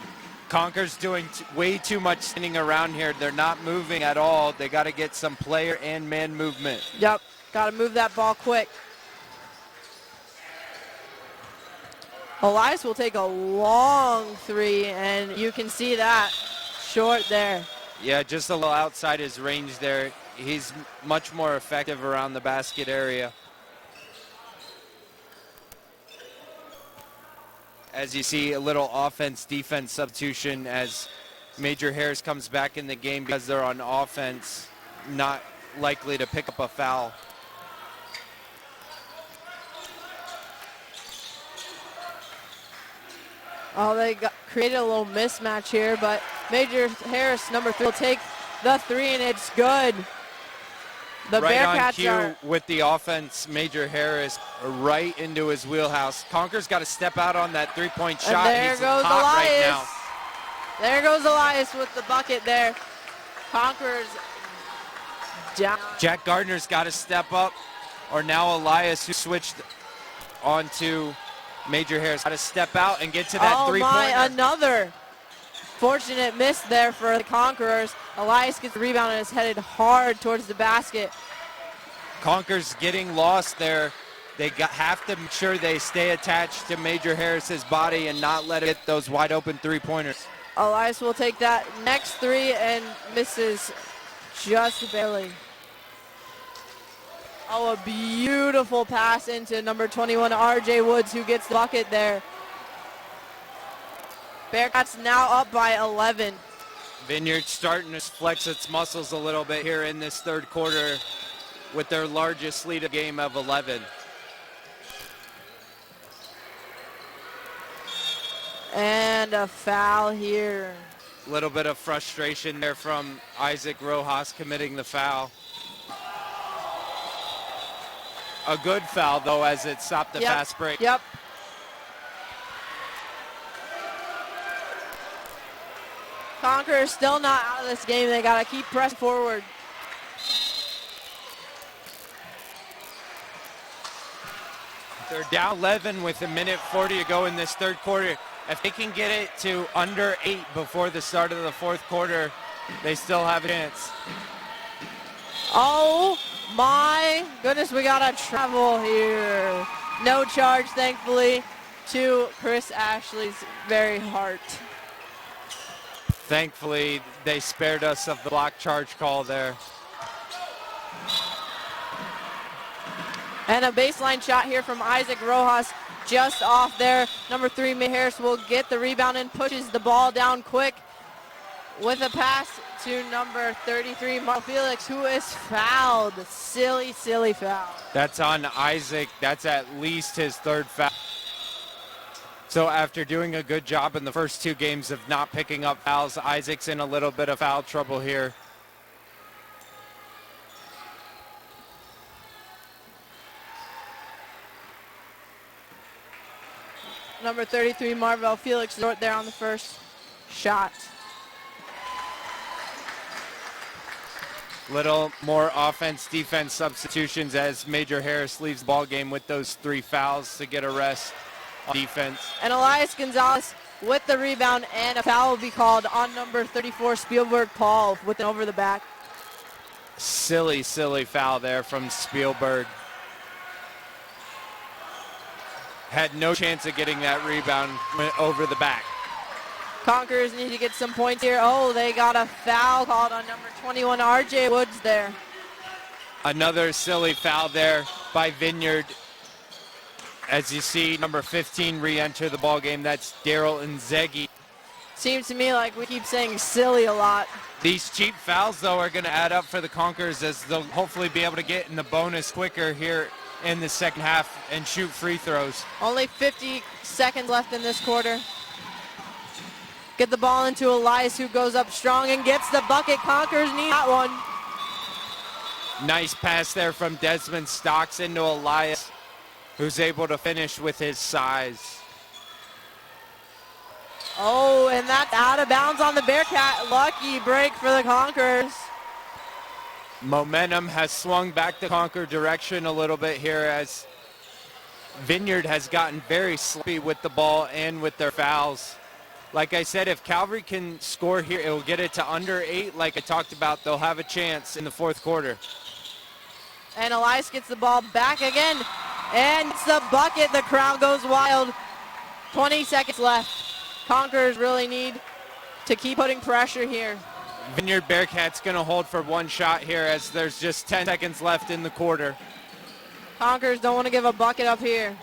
Conquerors doing way too much standing around here. They're not moving at all. They got to get some player and man movement. Yep, got to move that ball quick. Elias will take a long 3, and you can see that short there. Yeah, just a little outside his range there. He's much more effective around the basket area. As you see, a little offense-defense substitution as Major Harris comes back in the game because they're on offense, not likely to pick up a foul. Oh, they created a little mismatch here, but Major Harris, number 3, will take the 3, and it's good. The right Bearcats on cue with the offense, Major Harris right into his wheelhouse. Conquer's got to step out on that three-point shot. And there He's goes hot Elias. right now. There goes Elias with the bucket there. Conquerors down. Jack Gardner's got to step up, or now Elias, who switched onto Major Harris got to step out and get to that three-pointer. Oh my, another fortunate miss there for the Conquerors. Elias gets the rebound and is headed hard towards the basket. Conquerors getting lost there. They have to make sure they stay attached to Major Harris's body and not let it get those wide open three-pointers. Elias will take that next three and misses just barely. Oh, a beautiful pass into number 21, RJ Woods, who gets the bucket there. Bearcats now up by 11. Vineyard starting to flex its muscles a little bit here in this third quarter with their largest lead of game of 11. And a foul here. A little bit of frustration there from Isaac Rojas committing the foul. A good foul, though, as it stopped the fast break. Yep. Conquerors still not out of this game. They got to keep pressing forward. They're down 11 with 1:40 to go in this third quarter. If they can get it to under 8 before the start of the fourth quarter, they still have a chance. Oh my goodness, we got a travel here. No charge, thankfully, to Chris Ashley's very heart. Thankfully, they spared us of the block charge call there. And a baseline shot here from Isaac Rojas just off there. Number 3, May Harris will get the rebound and pushes the ball down quick with a pass to number 33, Mark Felix, who is fouled. Silly, silly foul. That's on Isaac. That's at least his third foul. So after doing a good job in the first two games of not picking up fouls, Isaac's in a little bit of foul trouble here. Number 33, Marvell Felix, short there on the first shot. Little more offense-defense substitutions as Major Harris leaves the ball game with those 3 fouls to get a rest on defense. And Elias Gonzalez with the rebound, and a foul will be called on number 34, Spielberg Paul, with an over the back. Silly, silly foul there from Spielberg. Had no chance of getting that rebound, went over the back. Conquerors need to get some points here. Oh, they got a foul called on number 21, RJ Woods there. Another silly foul there by Vineyard. As you see, number 15 re-enter the ball game. That's Daryl Nzegi. Seems to me like we keep saying silly a lot. These cheap fouls, though, are going to add up for the Conquerors as they'll hopefully be able to get in the bonus quicker here in the second half and shoot free throws. Only 50 seconds left in this quarter. Get the ball into Elias, who goes up strong and gets the bucket. Conquerors need that one. Nice pass there from Desmond Stocks into Elias, who's able to finish with his size. Oh, and that's out of bounds on the Bearcat. Lucky break for the Conquerors. Momentum has swung back the Conquer direction a little bit here as Vineyard has gotten very sloppy with the ball and with their fouls. Like I said, if Calvary can score here, it will get it to under 8. Like I talked about, they'll have a chance in the fourth quarter. And Elias gets the ball back again. And it's the bucket. The crowd goes wild. 20 seconds left. Conquerors really need to keep putting pressure here. Vineyard Bearcats going to hold for one shot here as there's just 10 seconds left in the quarter. Conquerors don't want to give a bucket up here.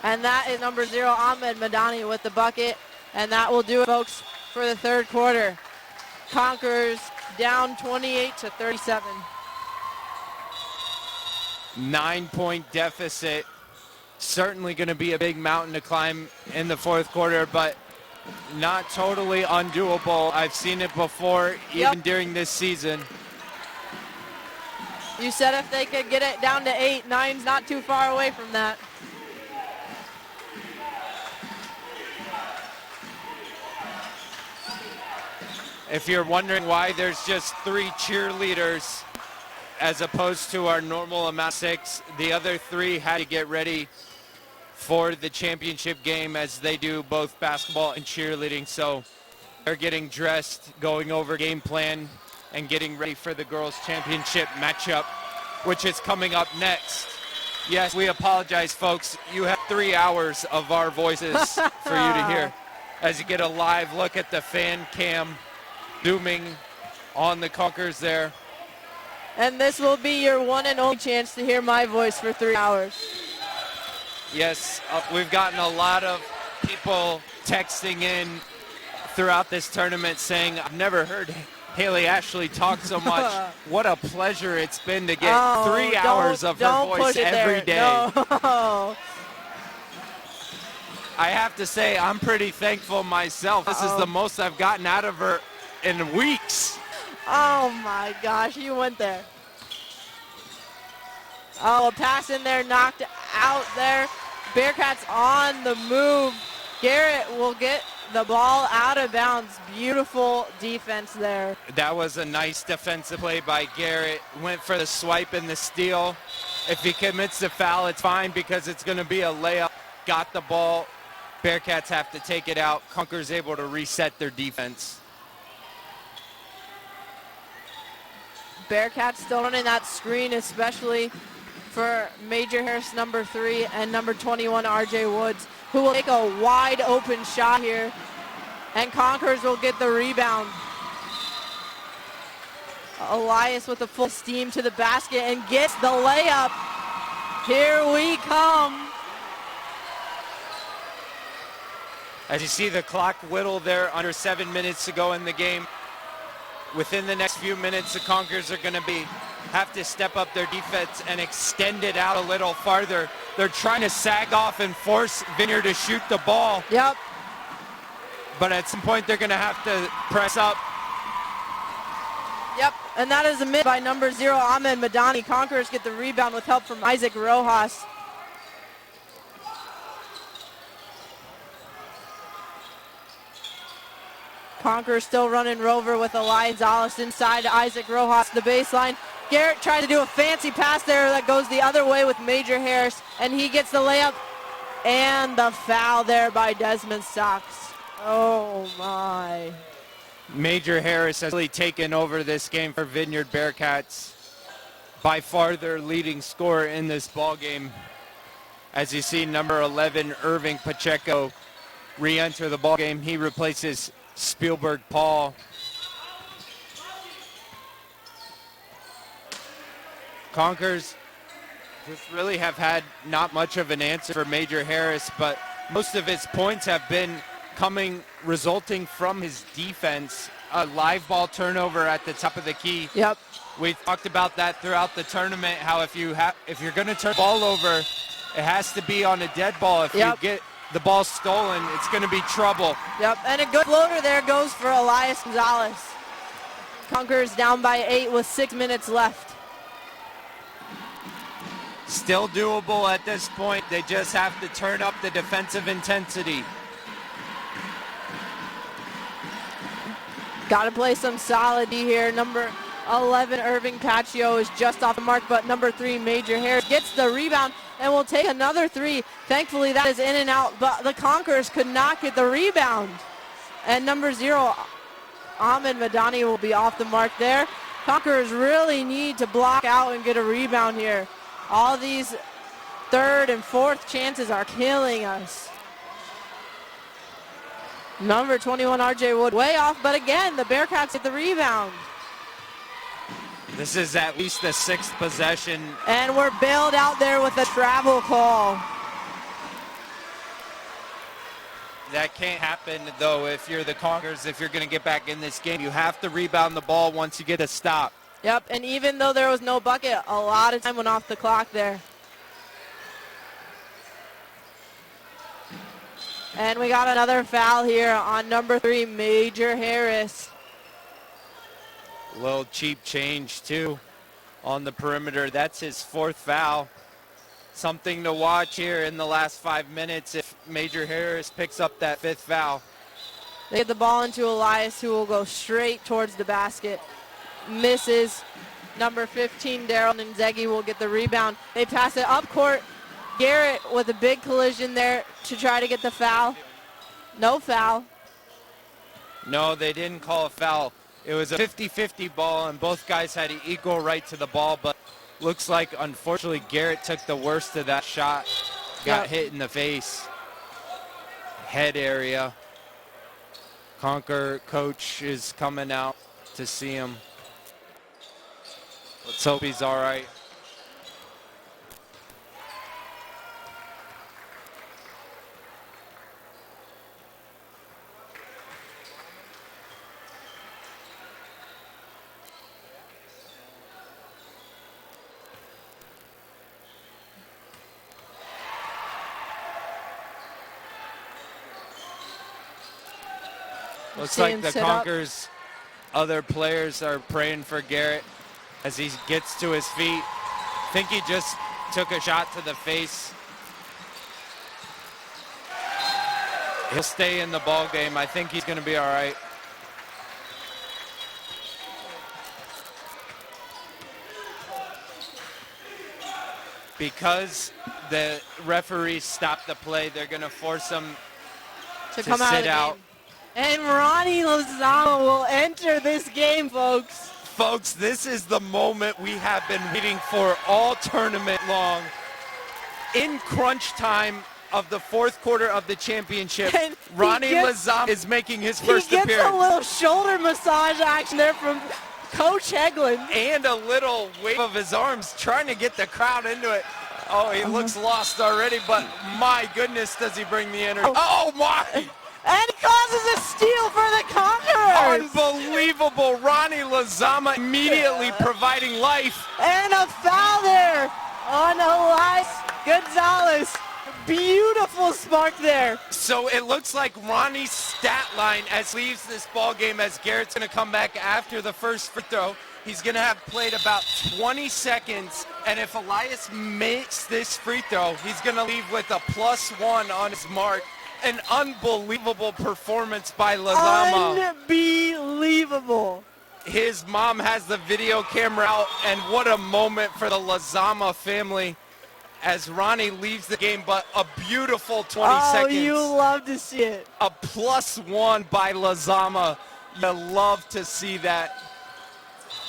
And that is number 0, Ahmed Madani, with the bucket. And that will do it, folks, for the third quarter. Conquerors down 28-37. 9-point deficit. Certainly going to be a big mountain to climb in the fourth quarter, but not totally undoable. I've seen it before, even during this season. You said if they could get it down to 8, 9's not too far away from that. If you're wondering why there's just 3 cheerleaders as opposed to our normal amount 6. The other 3 had to get ready for the championship game as they do both basketball and cheerleading. So they're getting dressed, going over game plan, and getting ready for the girls' championship matchup, which is coming up next. Yes, we apologize, folks. You have 3 hours of our voices for you to hear as you get a live look at the fan cam zooming on the Conquers there. And this will be your one and only chance to hear my voice for 3 hours. Yes, we've gotten a lot of people texting in throughout this tournament saying, I've never heard Haley Ashley talk so much. What a pleasure it's been to get 3 hours of her voice every day. No. I have to say, I'm pretty thankful myself. This is the most I've gotten out of her in weeks. Oh my gosh, you went there. Oh, a pass in there, knocked out there. Bearcats on the move. Garrett will get the ball out of bounds. Beautiful defense there. That was a nice defensive play by Garrett. Went for the swipe and the steal. If he commits the foul, it's fine because it's going to be a layup. Got the ball. Bearcats have to take it out. Conquer's able to reset their defense. Bearcats still running that screen, especially for Major Harris, number 3, and number 21, RJ Woods, who will take a wide open shot here, and Conquers will get the rebound. Elias with a full steam to the basket and gets the layup. Here we come. As you see the clock whittle there, under 7 minutes to go in the game. Within the next few minutes, the Conquers are going to have to step up their defense and extend it out a little farther. They're trying to sag off and force Vineyard to shoot the ball. Yep. But at some point, they're going to have to press up. Yep, and that is a miss by number 0, Ahmed Madani. Conquerors get the rebound with help from Isaac Rojas. Conquerors still running Rover with Elias Gonzalez inside Isaac Rojas, the baseline. Garrett tried to do a fancy pass there that goes the other way with Major Harris, and he gets the layup and the foul there by Desmond Stocks. Oh my. Major Harris has really taken over this game for Vineyard Bearcats. By far their leading scorer in this ball game. As you see, number 11, Irving Pacheco, re-enter the ball game. He replaces Spielberg Paul. Conquers just really have had not much of an answer for Major Harris, but most of his points have been resulting from his defense. A live ball turnover at the top of the key. Yep. We talked about that throughout the tournament, how if you're going to turn the ball over, it has to be on a dead ball. If you get the ball stolen, it's going to be trouble. Yep, and a good floater there goes for Elias Gonzalez. Conquerors down by 8 with 6 minutes left. Still doable at this point. They just have to turn up the defensive intensity. Got to play some solid D here. Number 11, Irving Pacheco, is just off the mark, but number 3, Major Harris, gets the rebound and will take another 3. Thankfully, that is in and out, but the Conquerors could not get the rebound. And number 0, Ahmed Madani, will be off the mark there. Conquerors really need to block out and get a rebound here. All these 3rd and 4th chances are killing us. Number 21, RJ Wood, way off, but again, the Bearcats get the rebound. This is at least the 6th possession. And we're bailed out there with a travel call. That can't happen, though, if you're the Conquerors. If you're going to get back in this game, you have to rebound the ball once you get a stop. Yep, and even though there was no bucket, a lot of time went off the clock there. And we got another foul here on number 3, Major Harris. Little cheap change, too, on the perimeter. That's his 4th foul. Something to watch here in the last 5 minutes if Major Harris picks up that 5th foul. They get the ball into Elias, who will go straight towards the basket. Misses. Number 15, Daryl Nzegi will get the rebound. They pass it up court. Garrett with a big collision there to try to get the foul. No foul. No, they didn't call a foul. It was a 50-50 ball, and both guys had an equal right to the ball, but looks like, unfortunately, Garrett took the worst of that shot. Got hit in the face. Head area. Concord coach is coming out to see him. Let's hope he's all right. Looks like the Conquer's other players are praying for Garrett as he gets to his feet. I think he just took a shot to the face. He'll stay in the ball game. I think he's going to be all right. Because the referee stopped the play, they're going to force him to come sit out. And Ronnie Lozano will enter this game, folks. Folks, this is the moment we have been waiting for all tournament long. In crunch time of the fourth quarter of the championship, Ronnie Lozano is making his first appearance. He gets a little shoulder massage action there from Coach Heglin. And a little wave of his arms trying to get the crowd into it. Oh, he looks lost already, but my goodness, does he bring the energy. Oh my! And causes a steal for the Conquerors. Unbelievable. Ronnie Lozama immediately providing life. And a foul there on Elias Gonzalez. Beautiful spark there. So it looks like Ronnie's stat line as he leaves this ball game, as Garrett's going to come back after the first free throw. He's going to have played about 20 seconds. And if Elias makes this free throw, he's going to leave with a +1 on his mark. An unbelievable performance by Lozama. Unbelievable. His mom has the video camera out, and what a moment for the Lozama family as Ronnie leaves the game, but a beautiful 20 seconds. Oh, you love to see it. A +1 by Lozama. You love to see that.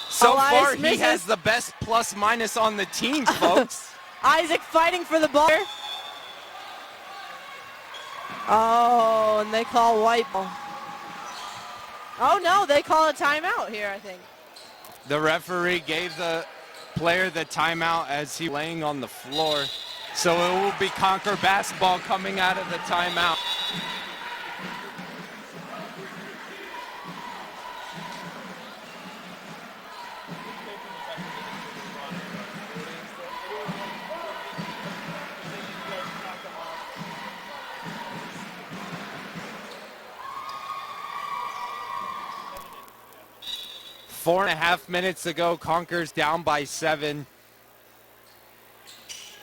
So far, he has the best plus-minus on the team, folks. Isaac fighting for the ball. Oh, and they call white ball. Oh, no, they call a timeout here, I think. The referee gave the player the timeout as he laying on the floor. So it will be Concord basketball coming out of the timeout. Four and a half minutes ago, Conquer's down by 7.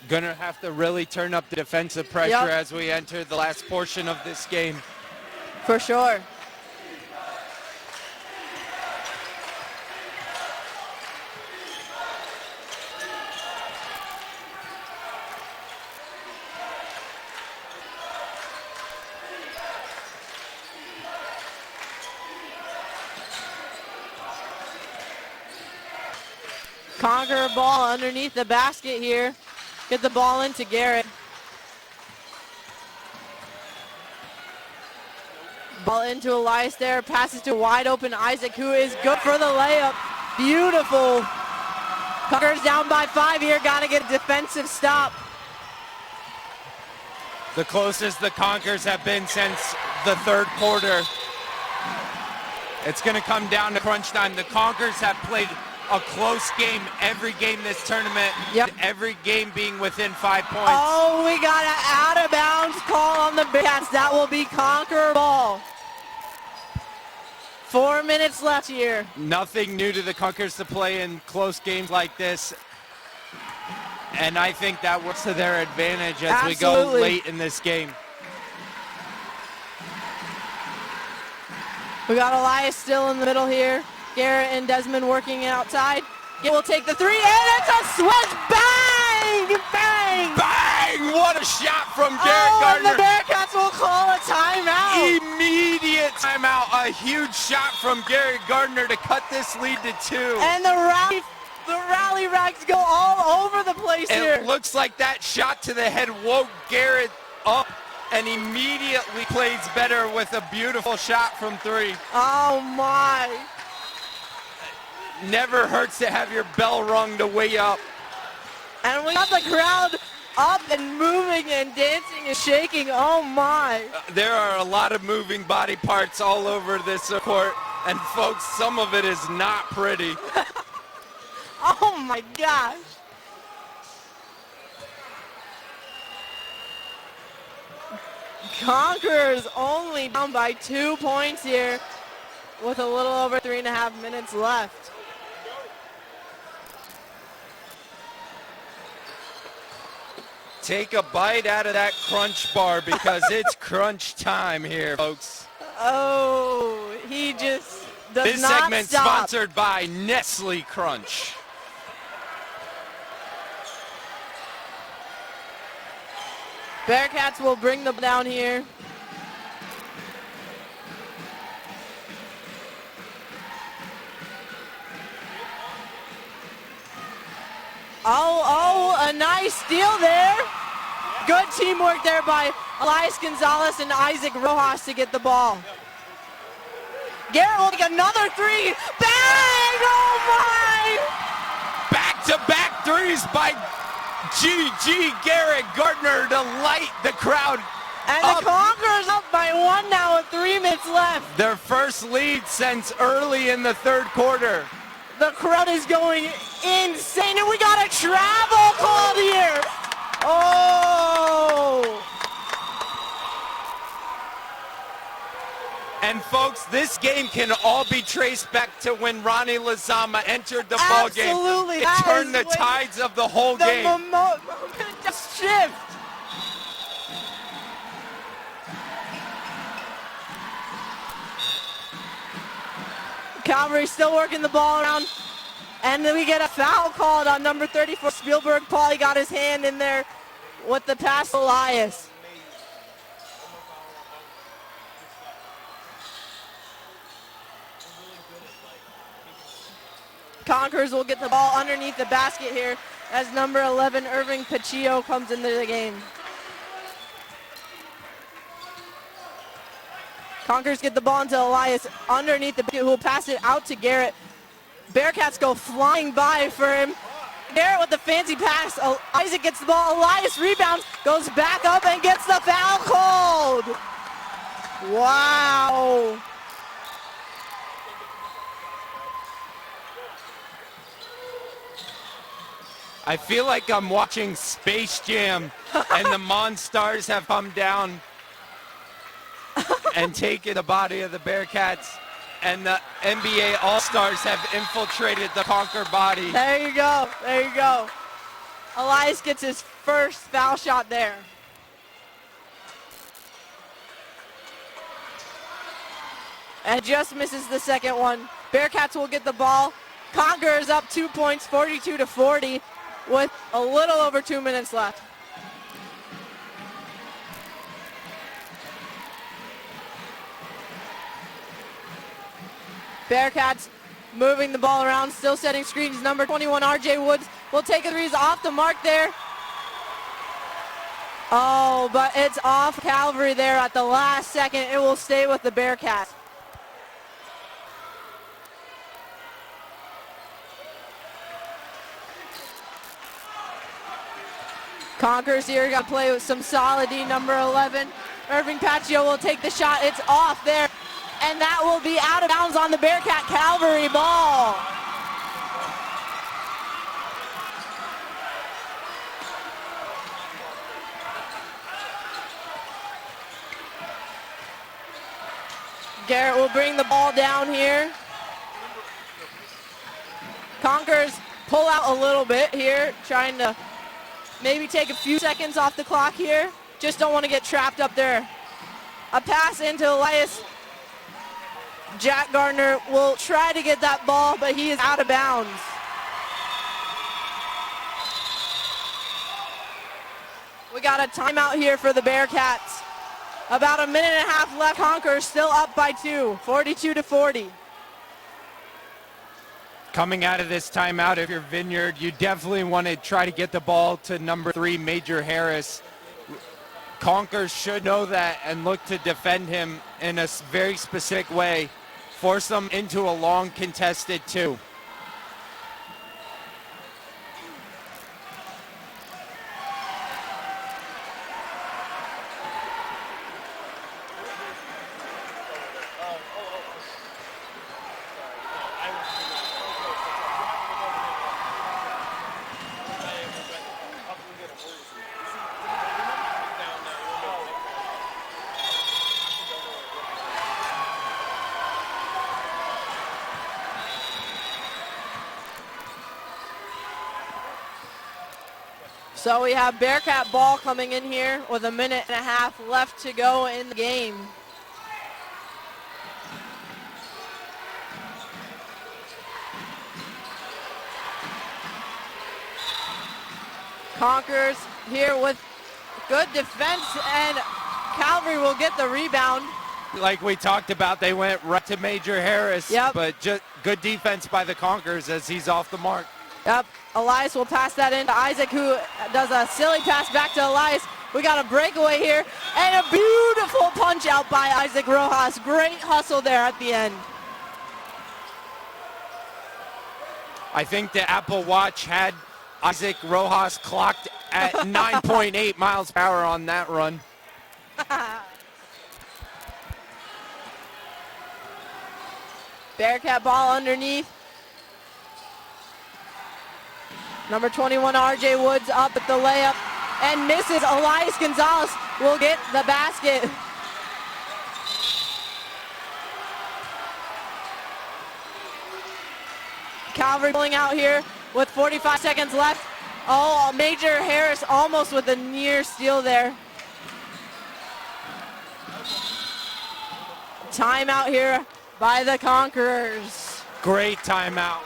Gonna have to really turn up the defensive pressure as we enter the last portion of this game. For sure. Conquer ball underneath the basket here. Get the ball into Garrett. Ball into Elias there. Passes to wide open Isaac, who is good for the layup. Beautiful. Conquer's down by 5 here. Got to get a defensive stop. The closest the Conquers have been since the third quarter. It's going to come down to crunch time. The Conquers have played a close game every game this tournament. Every game being within 5 points. Oh, we got an out of bounds call on the Bearcats. That will be Conquer ball. 4 minutes left here. Nothing new to the Conquers to play in close games like this. And I think that works to their advantage as we go late in this game. We got Elias still in the middle here. Garrett and Desmond working outside. He will take the three, and it's a switch. Bang! Bang! Bang! What a shot from Garrett And Gardner. the Bearcats will call a timeout. Immediate timeout. A huge shot from Garrett Gardner to cut this lead to 2. And the rally racks go all over the place here. It looks like that shot to the head woke Garrett up and immediately plays better with a beautiful shot from 3. Oh my. Never hurts to have your bell rung to wake up. And we got the crowd up and moving and dancing and shaking. Oh my. There are a lot of moving body parts all over this court, and folks, some of it is not pretty. Oh my gosh. Conquerors only down by 2 points here with a little over 3.5 minutes left. Take a bite out of that crunch bar because it's crunch time here, folks. Oh, he just does This not segment's stop. sponsored by Nestle Crunch. Bearcats will bring them down here. Oh, a nice steal there. Good teamwork there by Elias Gonzalez and Isaac Rojas to get the ball. Garrett will take another three. Bang! Oh my! Back-to-back threes by G.G. Garrett Gardner to light the crowd And up. the Conquerors up by 1 now with 3 minutes left. Their first lead since early in the third quarter. The crowd is going insane, and we got a travel called here. Oh! And folks, this game can all be traced back to when Ronnie Lazama entered the ball game. Absolutely. It turned the tides of the whole The game. momentum shift. Calvary still working the ball around. And then we get a foul called on number 34, Spielberg. Paulie got his hand in there with the pass to Elias. Conquerors will get the ball underneath the basket here as number 11, Irving Pacillo, comes into the game. Conquerors get the ball into Elias underneath the basket, who will pass it out to Garrett. Bearcats go flying by for him. Garrett with the fancy pass. Isaac gets the ball. Elias rebounds, goes back up and gets the foul called. Wow. I feel like I'm watching Space Jam and the Monstars have come down and taken the body of the Bearcats, and the NBA All-Stars have infiltrated the Conquer body. There you go. There you go. Elias gets his first foul shot there. And just misses the second one. Bearcats will get the ball. Conquerors up 2 points, 42-40, with a little over 2 minutes left. Bearcats moving the ball around, still setting screens. Number 21, RJ Woods, will take a three. Off the mark there. Oh, but it's off Calvary there at the last second. It will stay with the Bearcats. Conquerors here got to play with some solid D. Number 11, Irving Pacillo will take the shot. It's off there. And that will be out of bounds on the Bearcat Calvary ball. Garrett will bring the ball down here. Conquerors pull out a little bit here, trying to maybe take a few seconds off the clock here. Just don't want to get trapped up there. A pass into Elias. Jack Gardner will try to get that ball, but he is out of bounds. We got a timeout here for the Bearcats. About a minute and a half left. Conquerors still up by 2, 42-40. Coming out of this timeout, if you're Vineyard, you definitely want to try to get the ball to number 3, Major Harris. Conquerors should know that and look to defend him in a very specific way. Force them into a long contested 2. So we have Bearcat ball coming in here with a minute and a half left to go in the game. Conquerors here with good defense, and Calvary will get the rebound. Like we talked about, they went right to Major Harris, Yep. but just good defense by the Conquerors as he's off the mark. Yep, Elias will pass that in to Isaac, who does a silly pass back to Elias. We got a breakaway here, and a beautiful punch out by Isaac Rojas. Great hustle there at the end. I think the Apple Watch had Isaac Rojas clocked at 9.8 miles per hour on that run. Bearcat ball underneath. Number 21, RJ Woods up at the layup and misses. Elias Gonzalez will get the basket. Calvary pulling out here with 45 seconds left. Oh, Major Harris almost with a near steal there. Timeout here by the Conquerors. Great timeout.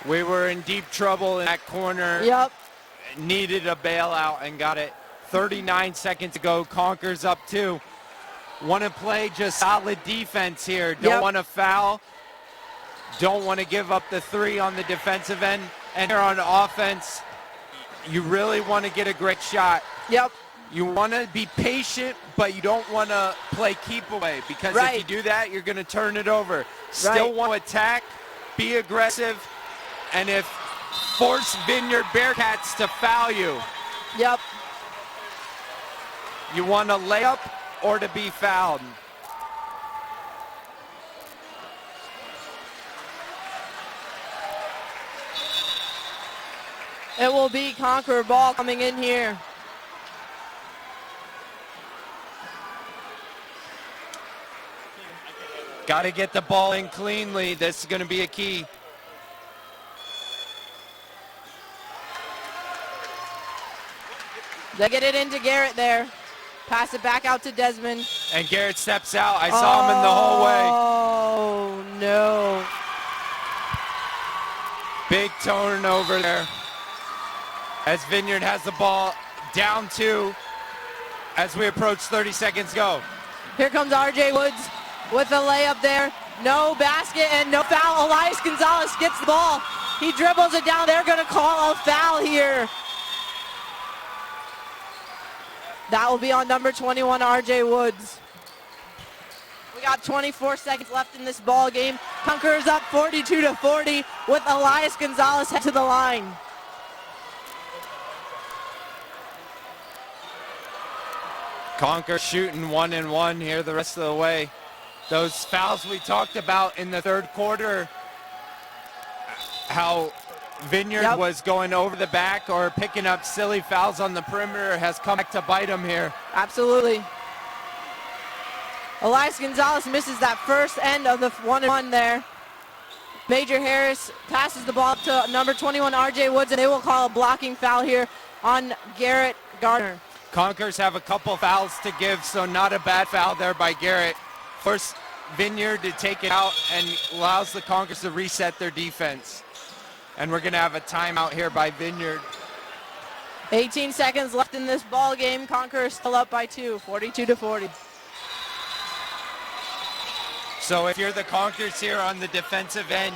We were in deep trouble in that corner. Yep. Needed a bailout and got it. 39 seconds to go. Conquerors up 2. Want to play just solid defense here. Don't Yep. want to foul. Don't want to give up the 3 on the defensive end. And here on offense, you really want to get a great shot. Yep. You want to be patient, but you don't want to play keep away, because Right. if you do that, you're going to turn it over. Still Right. want to attack, be aggressive, and if force Vineyard Bearcats to foul you, Yep. you want to lay up or to be fouled. It will be Conqueror ball coming in here. Got to get the ball in cleanly. This is going to be a key. They get it into Garrett there. Pass it back out to Desmond. And Garrett steps out. I saw him in the hallway. Oh, no. Big turnover there. As Vineyard has the ball down 2 as we approach 30 seconds go. Here comes RJ Woods with a layup there. No basket and no foul. Elias Gonzalez gets the ball. He dribbles it down. They're going to call a foul here. That will be on number 21, RJ Woods. We got 24 seconds left in this ball game. Conquerors up 42-40 with Elias Gonzalez head to the line. Conquer shooting 1-and-1 here the rest of the way. Those fouls we talked about in the third quarter, how Vineyard was going over the back or picking up silly fouls on the perimeter, has come back to bite him here. Absolutely. Elias Gonzalez misses that first end of the 1-and-1 there. Major Harris passes the ball to number 21, RJ Woods, and they will call a blocking foul here on Garrett Gardner. Conquerors have a couple fouls to give, so not a bad foul there by Garrett. Force Vineyard to take it out and allows the Conquerors to reset their defense. And we're going to have a timeout here by Vineyard. 18 seconds left in this ball game. Conqueror still up by 2, 42-40. So if you're the Conquerors here on the defensive end,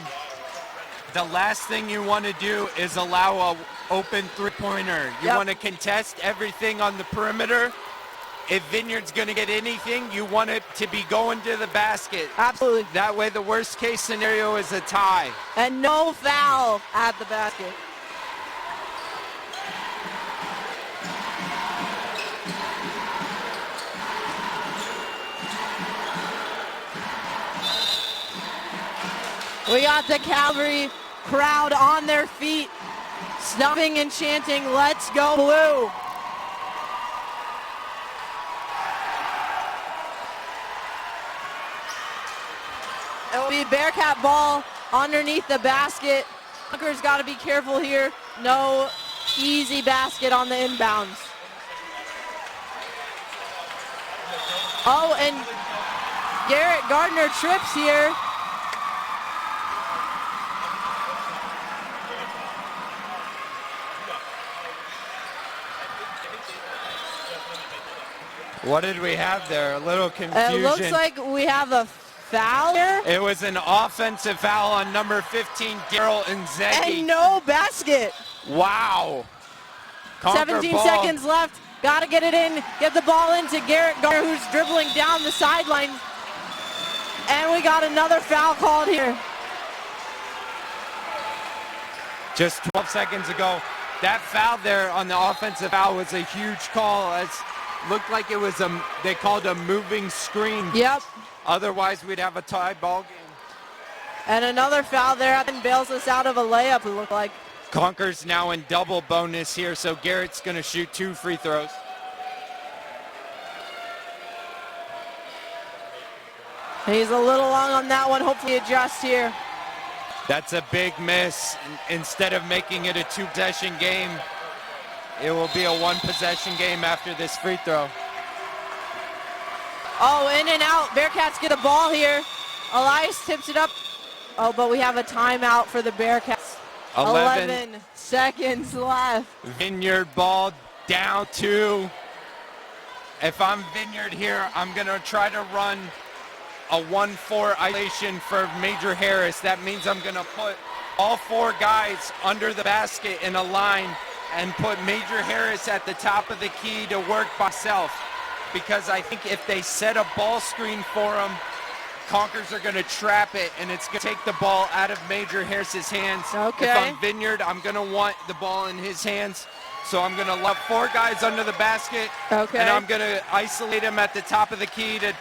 the last thing you want to do is allow a open three-pointer. You want to contest everything on the perimeter. If Vineyard's going to get anything, you want it to be going to the basket. Absolutely. That way the worst case scenario is a tie. And no foul at the basket. We got the Calvary crowd on their feet, stomping and chanting, "Let's go blue." It will be Bearcat ball underneath the basket. Conqueror's got to be careful here. No easy basket on the inbounds. Oh, and Garrett Gardner trips here. What did we have there? A little confusion. It looks like we have a foul here. It was an offensive foul on number 15, Daryl Nzegi. And no basket. Wow. Conquer 17 ball. seconds left. Got to get it in. Get the ball into Garrett Gardner, who's dribbling down the sideline. And we got another foul called here. Just 12 seconds ago. That foul there on the offensive foul was a huge call. It looked like it was they called a moving screen. Yep. Otherwise, we'd have a tie ball game. And another foul there and bails us out of a layup, it looked like. Conquer's now in double bonus here, so Garrett's going to shoot 2 free throws. He's a little long on that one. Hopefully adjust here. That's a big miss. Instead of making it a 2-possession game, it will be a 1-possession game after this free throw. Oh, in and out. Bearcats get a ball here. Elias tips it up. Oh, but we have a timeout for the Bearcats. 11 seconds left. Vineyard ball down 2. If I'm Vineyard here, I'm going to try to run a 1-4 isolation for Major Harris. That means I'm going to put all 4 guys under the basket in a line and put Major Harris at the top of the key to work by himself. Because I think if they set a ball screen for him, Conquerors are going to trap it, and it's going to take the ball out of Major Harris's hands. Okay. If I'm Vineyard, I'm going to want the ball in his hands. So I'm going to let 4 guys under the basket. Okay. And I'm going to isolate him at the top of the key to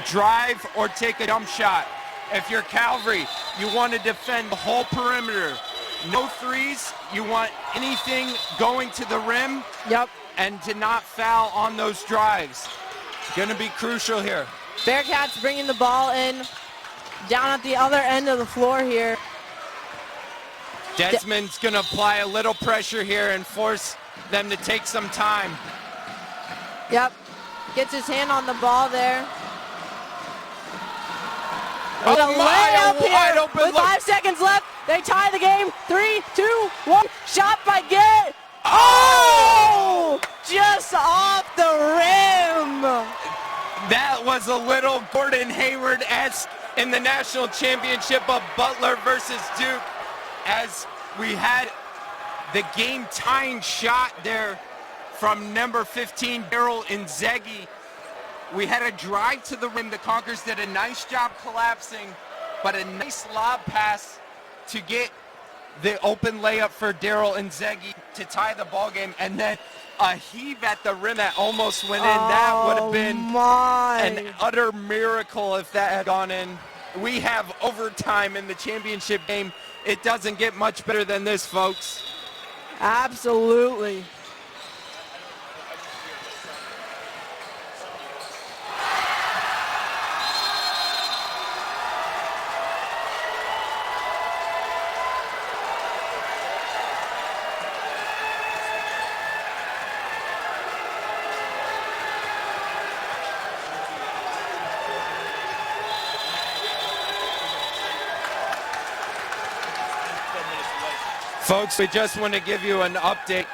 drive or take a jump shot. If you're Calvary, you want to defend the whole perimeter. No threes. You want anything going to the rim. Yep. And to not foul on those drives. Going to be crucial here. Bearcats bringing the ball in down at the other end of the floor here. Desmond's going to apply a little pressure here and force them to take some time. Yep. Gets his hand on the ball there. Oh a my, layup a wide here open with look. 5 seconds left. They tie the game. 3, 2, 1. Shot by Garrett. Oh! Just off the rim. That was a little Gordon Hayward-esque in the national championship of Butler versus Duke, as we had the game-tying shot there from number 15, Daryl Nzegi. We had a drive to the rim. The Conquerors did a nice job collapsing, but a nice lob pass to get the open layup for Daryl Nzegi to tie the ball game, and then a heave at the rim that almost went in. That would have been an utter miracle if that had gone in. We have overtime in the championship game. It doesn't get much better than this, folks. Absolutely. Folks, we just want to give you an update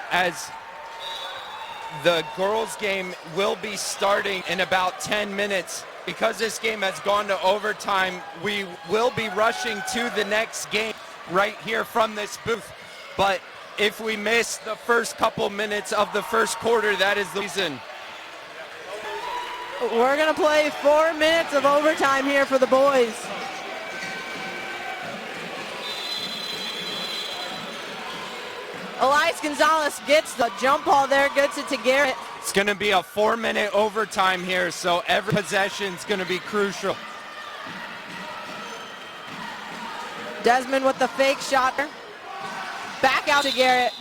as The girls' game will be starting in about 10 minutes. Because this game has gone to overtime, we will be rushing to the next game right here from this booth. But if we miss the first couple minutes of the first quarter, that is the reason. We're going to play 4 minutes of overtime here for the boys. Elias Gonzalez gets the jump ball there, gets it to Garrett. It's going to be a 4-minute overtime here, so every possession is going to be crucial. Desmond with the fake shot. Back out to Garrett.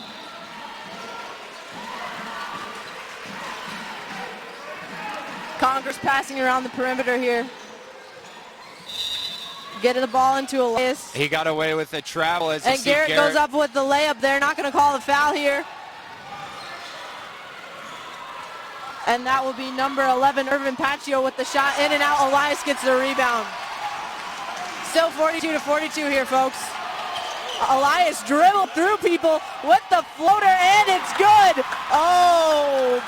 Congress passing around the perimeter here. Getting the ball into Elias. He got away with the travel as you see Garrett goes up with the layup there. Not going to call the foul here. And that will be number 11, Irvin Paccio with the shot in and out. Elias gets the rebound. Still 42-42 here, folks. Elias dribbled through people with the floater, and it's good. Oh,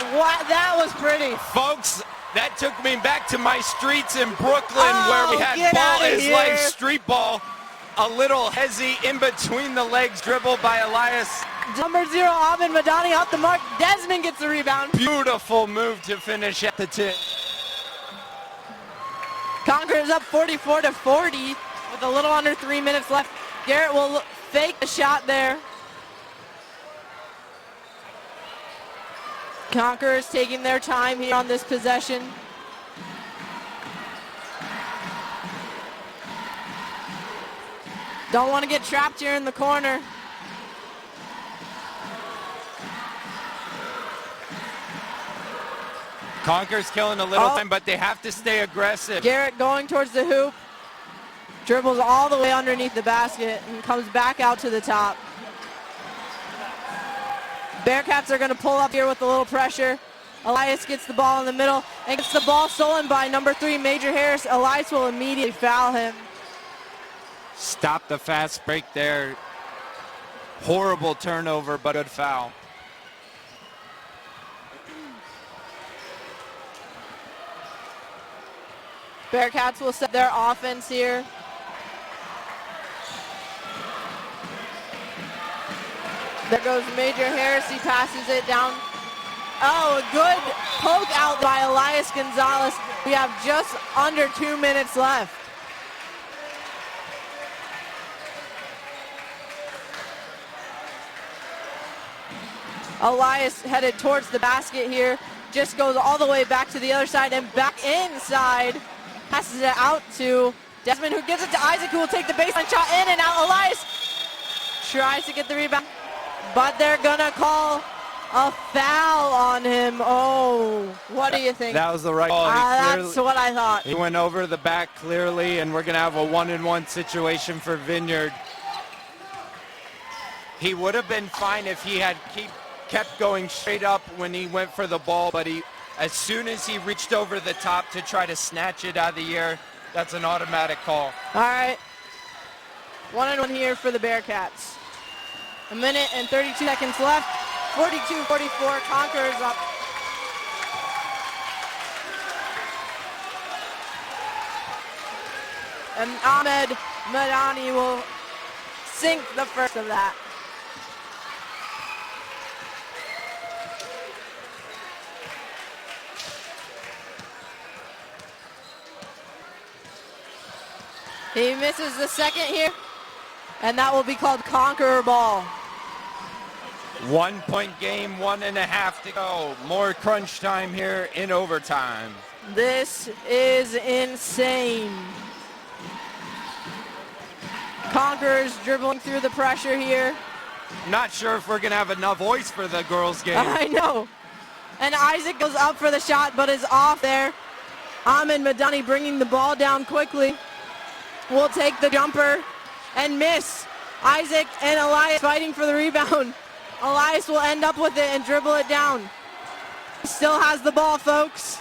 that was pretty. Folks, that took me back to my streets in Brooklyn where we had ball is like street ball. A little hezzy in between the legs dribble by Elias. Number 0, Ahmed Madani off the mark. Desmond gets the rebound. Beautiful move to finish at the tip. Conquerors up 44-40 with a little under 3 minutes left. Garrett will fake the shot there. Conquerors taking their time here on this possession. Don't want to get trapped here in the corner. Conquer's killing a little time, but they have to stay aggressive. Garrett going towards the hoop. Dribbles all the way underneath the basket and comes back out to the top. Bearcats are going to pull up here with a little pressure. Elias gets the ball in the middle and gets the ball stolen by number 3, Major Harris. Elias will immediately foul him. Stop the fast break there. Horrible turnover, but good foul. Bearcats will set their offense here. There goes Major Harris. He passes it down. Oh, a good poke out by Elias Gonzalez. We have just under 2 minutes left. Elias headed towards the basket here. Just goes all the way back to the other side and back inside. Passes it out to Desmond, who gives it to Isaac, who will take the baseline shot in and out. Elias tries to get the rebound, but they're gonna call a foul on him. Oh, what do you think? That was the right call. That's what I thought. He went over the back clearly, and we're gonna have a 1-on-1 situation for Vineyard. He would have been fine if he had kept going straight up when he went for the ball, but as soon as he reached over the top to try to snatch it out of the air, that's an automatic call. All right. 1-on-1 here for the Bearcats. 1 minute and 32 seconds left. 42-44, Conquerors up. And Ahmed Madani will sink the first of that. He misses the second here, and that will be called Conqueror ball. 1 point game, 1.5 to go. More crunch time here in overtime. This is insane. Conquerors dribbling through the pressure here. Not sure if we're going to have enough voice for the girls' game. I know. And Isaac goes up for the shot, but is off there. Ahmed Madani bringing the ball down quickly. Will take the jumper and miss. Isaac and Elias fighting for the rebound. Elias will end up with it and dribble it down. He still has the ball, folks.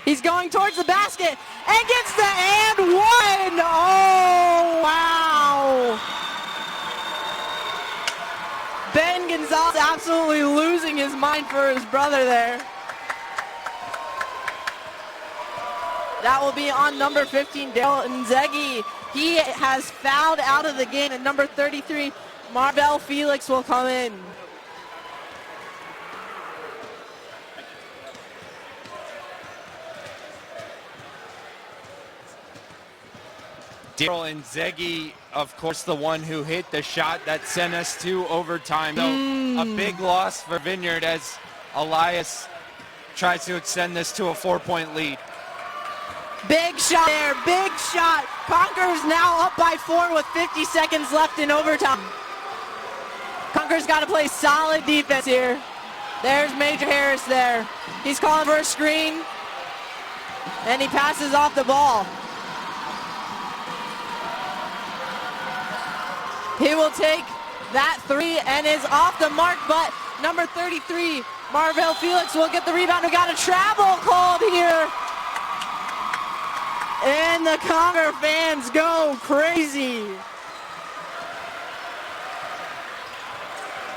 He's going towards the basket and gets the and one. Oh, wow. Ben Gonzalez absolutely losing his mind for his brother there. That will be on number 15, Daryl Nzegi. He has fouled out of the game, and number 33, Marvell Felix will come in. Daryl Nzegi, of course, the one who hit the shot that sent us to overtime. So a big loss for Vineyard as Elias tries to extend this to a 4-point lead. Big shot there, big shot. Conqueror's now up by 4 with 50 seconds left in overtime. Conqueror's got to play solid defense here. There's Major Harris there. He's calling for a screen, and he passes off the ball. He will take that 3 and is off the mark, but number 33, Marvell Felix, will get the rebound. We got a travel called here. And the Conqueror fans go crazy.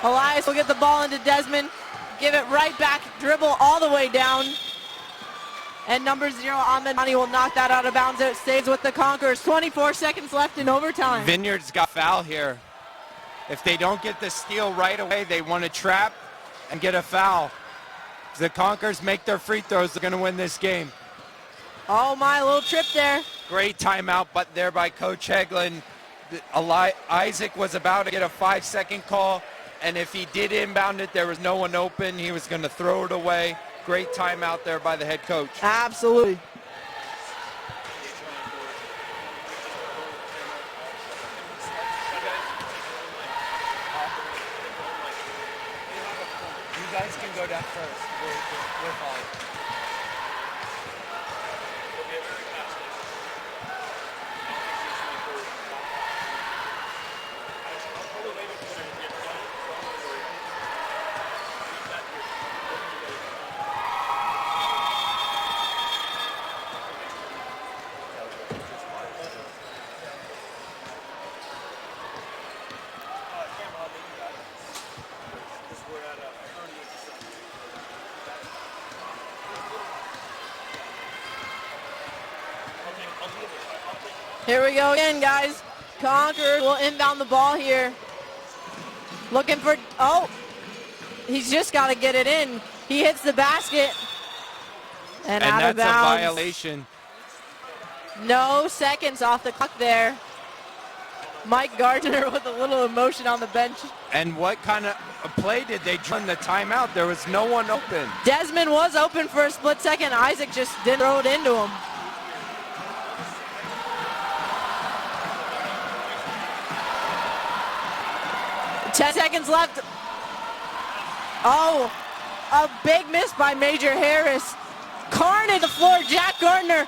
Elias will get the ball into Desmond, give it right back, dribble all the way down. And number 0, Ahmed Mani, will knock that out of bounds. It stays with the Conquerors. 24 seconds left in overtime. Vineyard's got foul here. If they don't get the steal right away, they want to trap and get a foul. If the Conquerors make their free throws, they're going to win this game. Oh my, little trip there. Great timeout, but there by Coach Heglin. Isaac was about to get a 5-second call, and if he did inbound it, there was no one open. He was going to throw it away. Great timeout there by the head coach. Absolutely. You guys can go down first. We're fine. Here we go again, guys. Conqueror will inbound the ball here. Looking for, oh, he's just got to get it in. He hits the basket. And out of bounds. That's a violation. No seconds off the clock there. Mike Gardner with a little emotion on the bench. And what kind of a play did they run the timeout? There was no one open. Desmond was open for a split second. Isaac just didn't throw it into him. Ten seconds left. Oh, a big miss by Major Harris. Carnage the floor, Jack Gardner.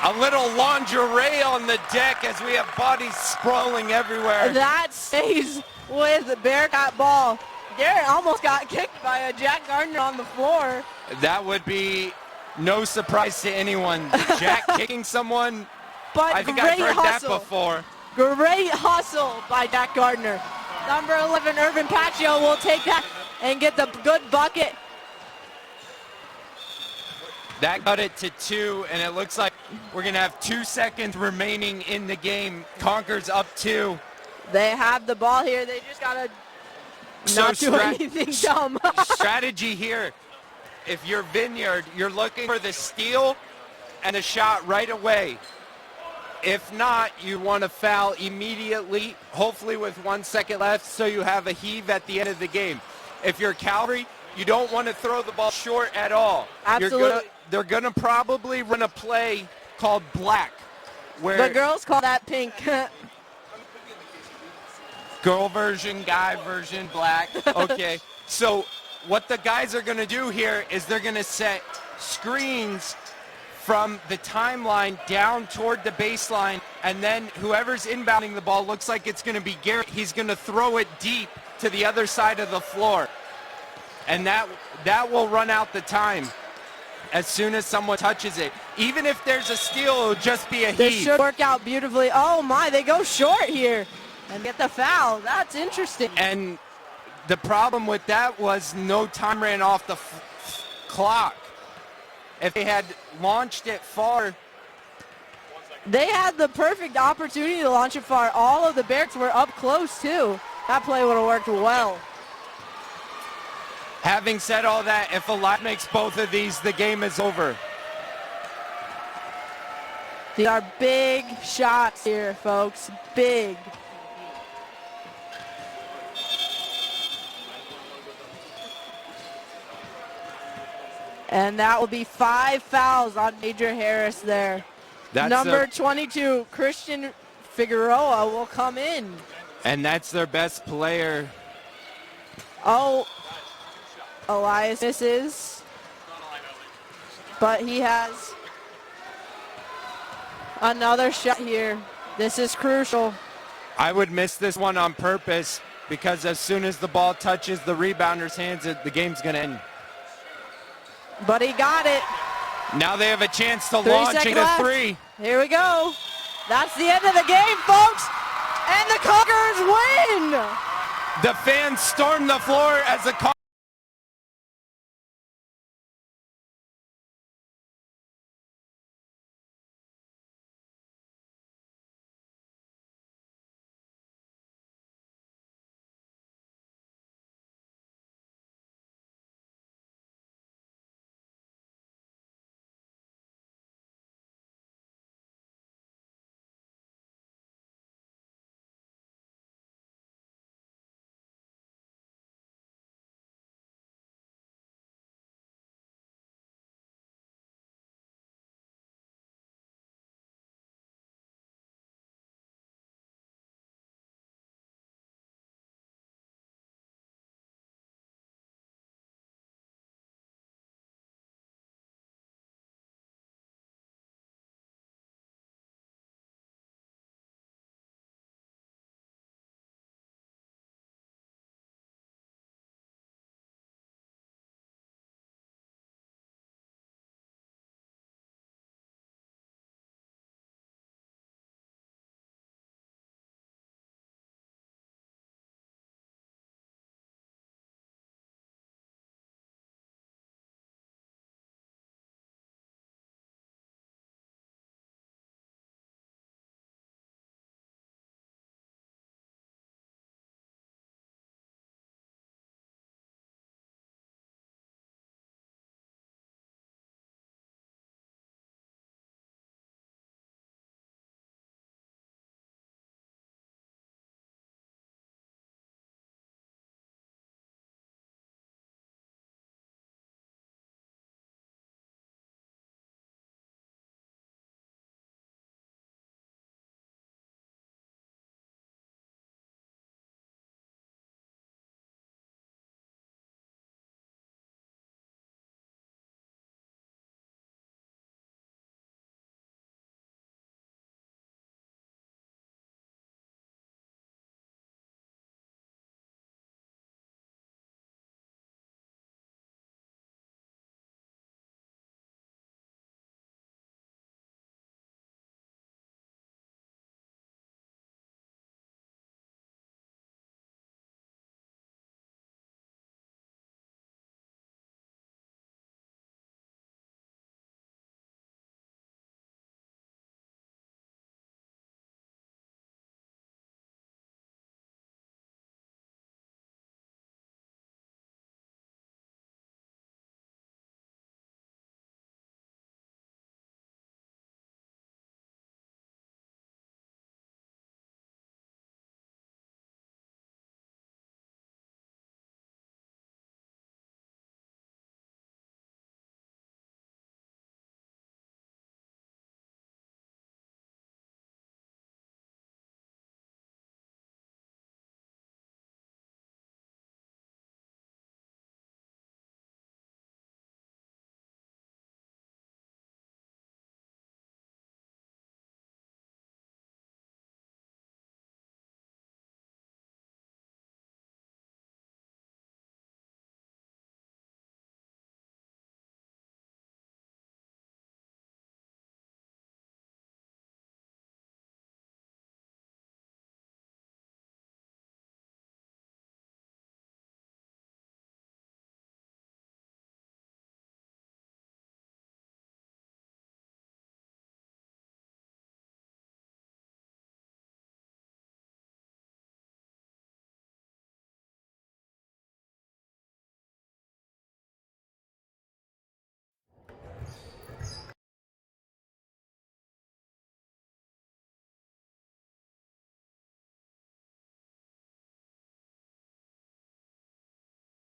A little lingerie on the deck as we have bodies sprawling everywhere. That stays with the Bearcat ball. Garrett almost got kicked by a Jack Gardner on the floor. That would be no surprise to anyone. Jack kicking someone, But I think I've heard hustle. that before. Great hustle by Jack Gardner. Number 11, Irvin Paccio, will take that and get the good bucket. That got it to 2, and it looks like we're going to have 2 seconds remaining in the game. Conquer's up 2. They have the ball here. They just got to not do anything dumb. Strategy here. If you're Vineyard, you're looking for the steal and a shot right away. If not, you want to foul immediately, hopefully with 1 second left, so you have a heave at the end of the game. If you're Calvary, you don't want to throw the ball short at all. Absolutely. They're going to probably run a play called black. Where The girls call that pink. girl version, guy version, black. Okay. So what the guys are going to do here is they're going to set screens from the timeline down toward the baseline, and then whoever's inbounding the ball, looks like it's going to be Garrett. He's going to throw it deep to the other side of the floor. And that will run out the time as soon as someone touches it. Even if there's a steal, it'll just be a heave. This should work out beautifully. Oh my, they go short here and get the foul. That's interesting. And The problem with that was no time ran off the clock. If they had launched it far, they had the perfect opportunity to launch it far. All of the Bearcats were up close, too. That play would have worked well. Having said all that, if Elias makes both of these, the game is over. These are big shots here, folks. Big. And that will be 5 fouls on Major Harris there. Number 22, Christian Figueroa, will come in. And that's their best player. Oh, Elias misses. But he has another shot here. This is crucial. I would miss this one on purpose because as soon as the ball touches the rebounder hands, the game's going to end. But he got it. Now they have a chance to launch into left. 3. Here we go. That's the end of the game, folks. And the Conquerors win. The fans storm the floor as the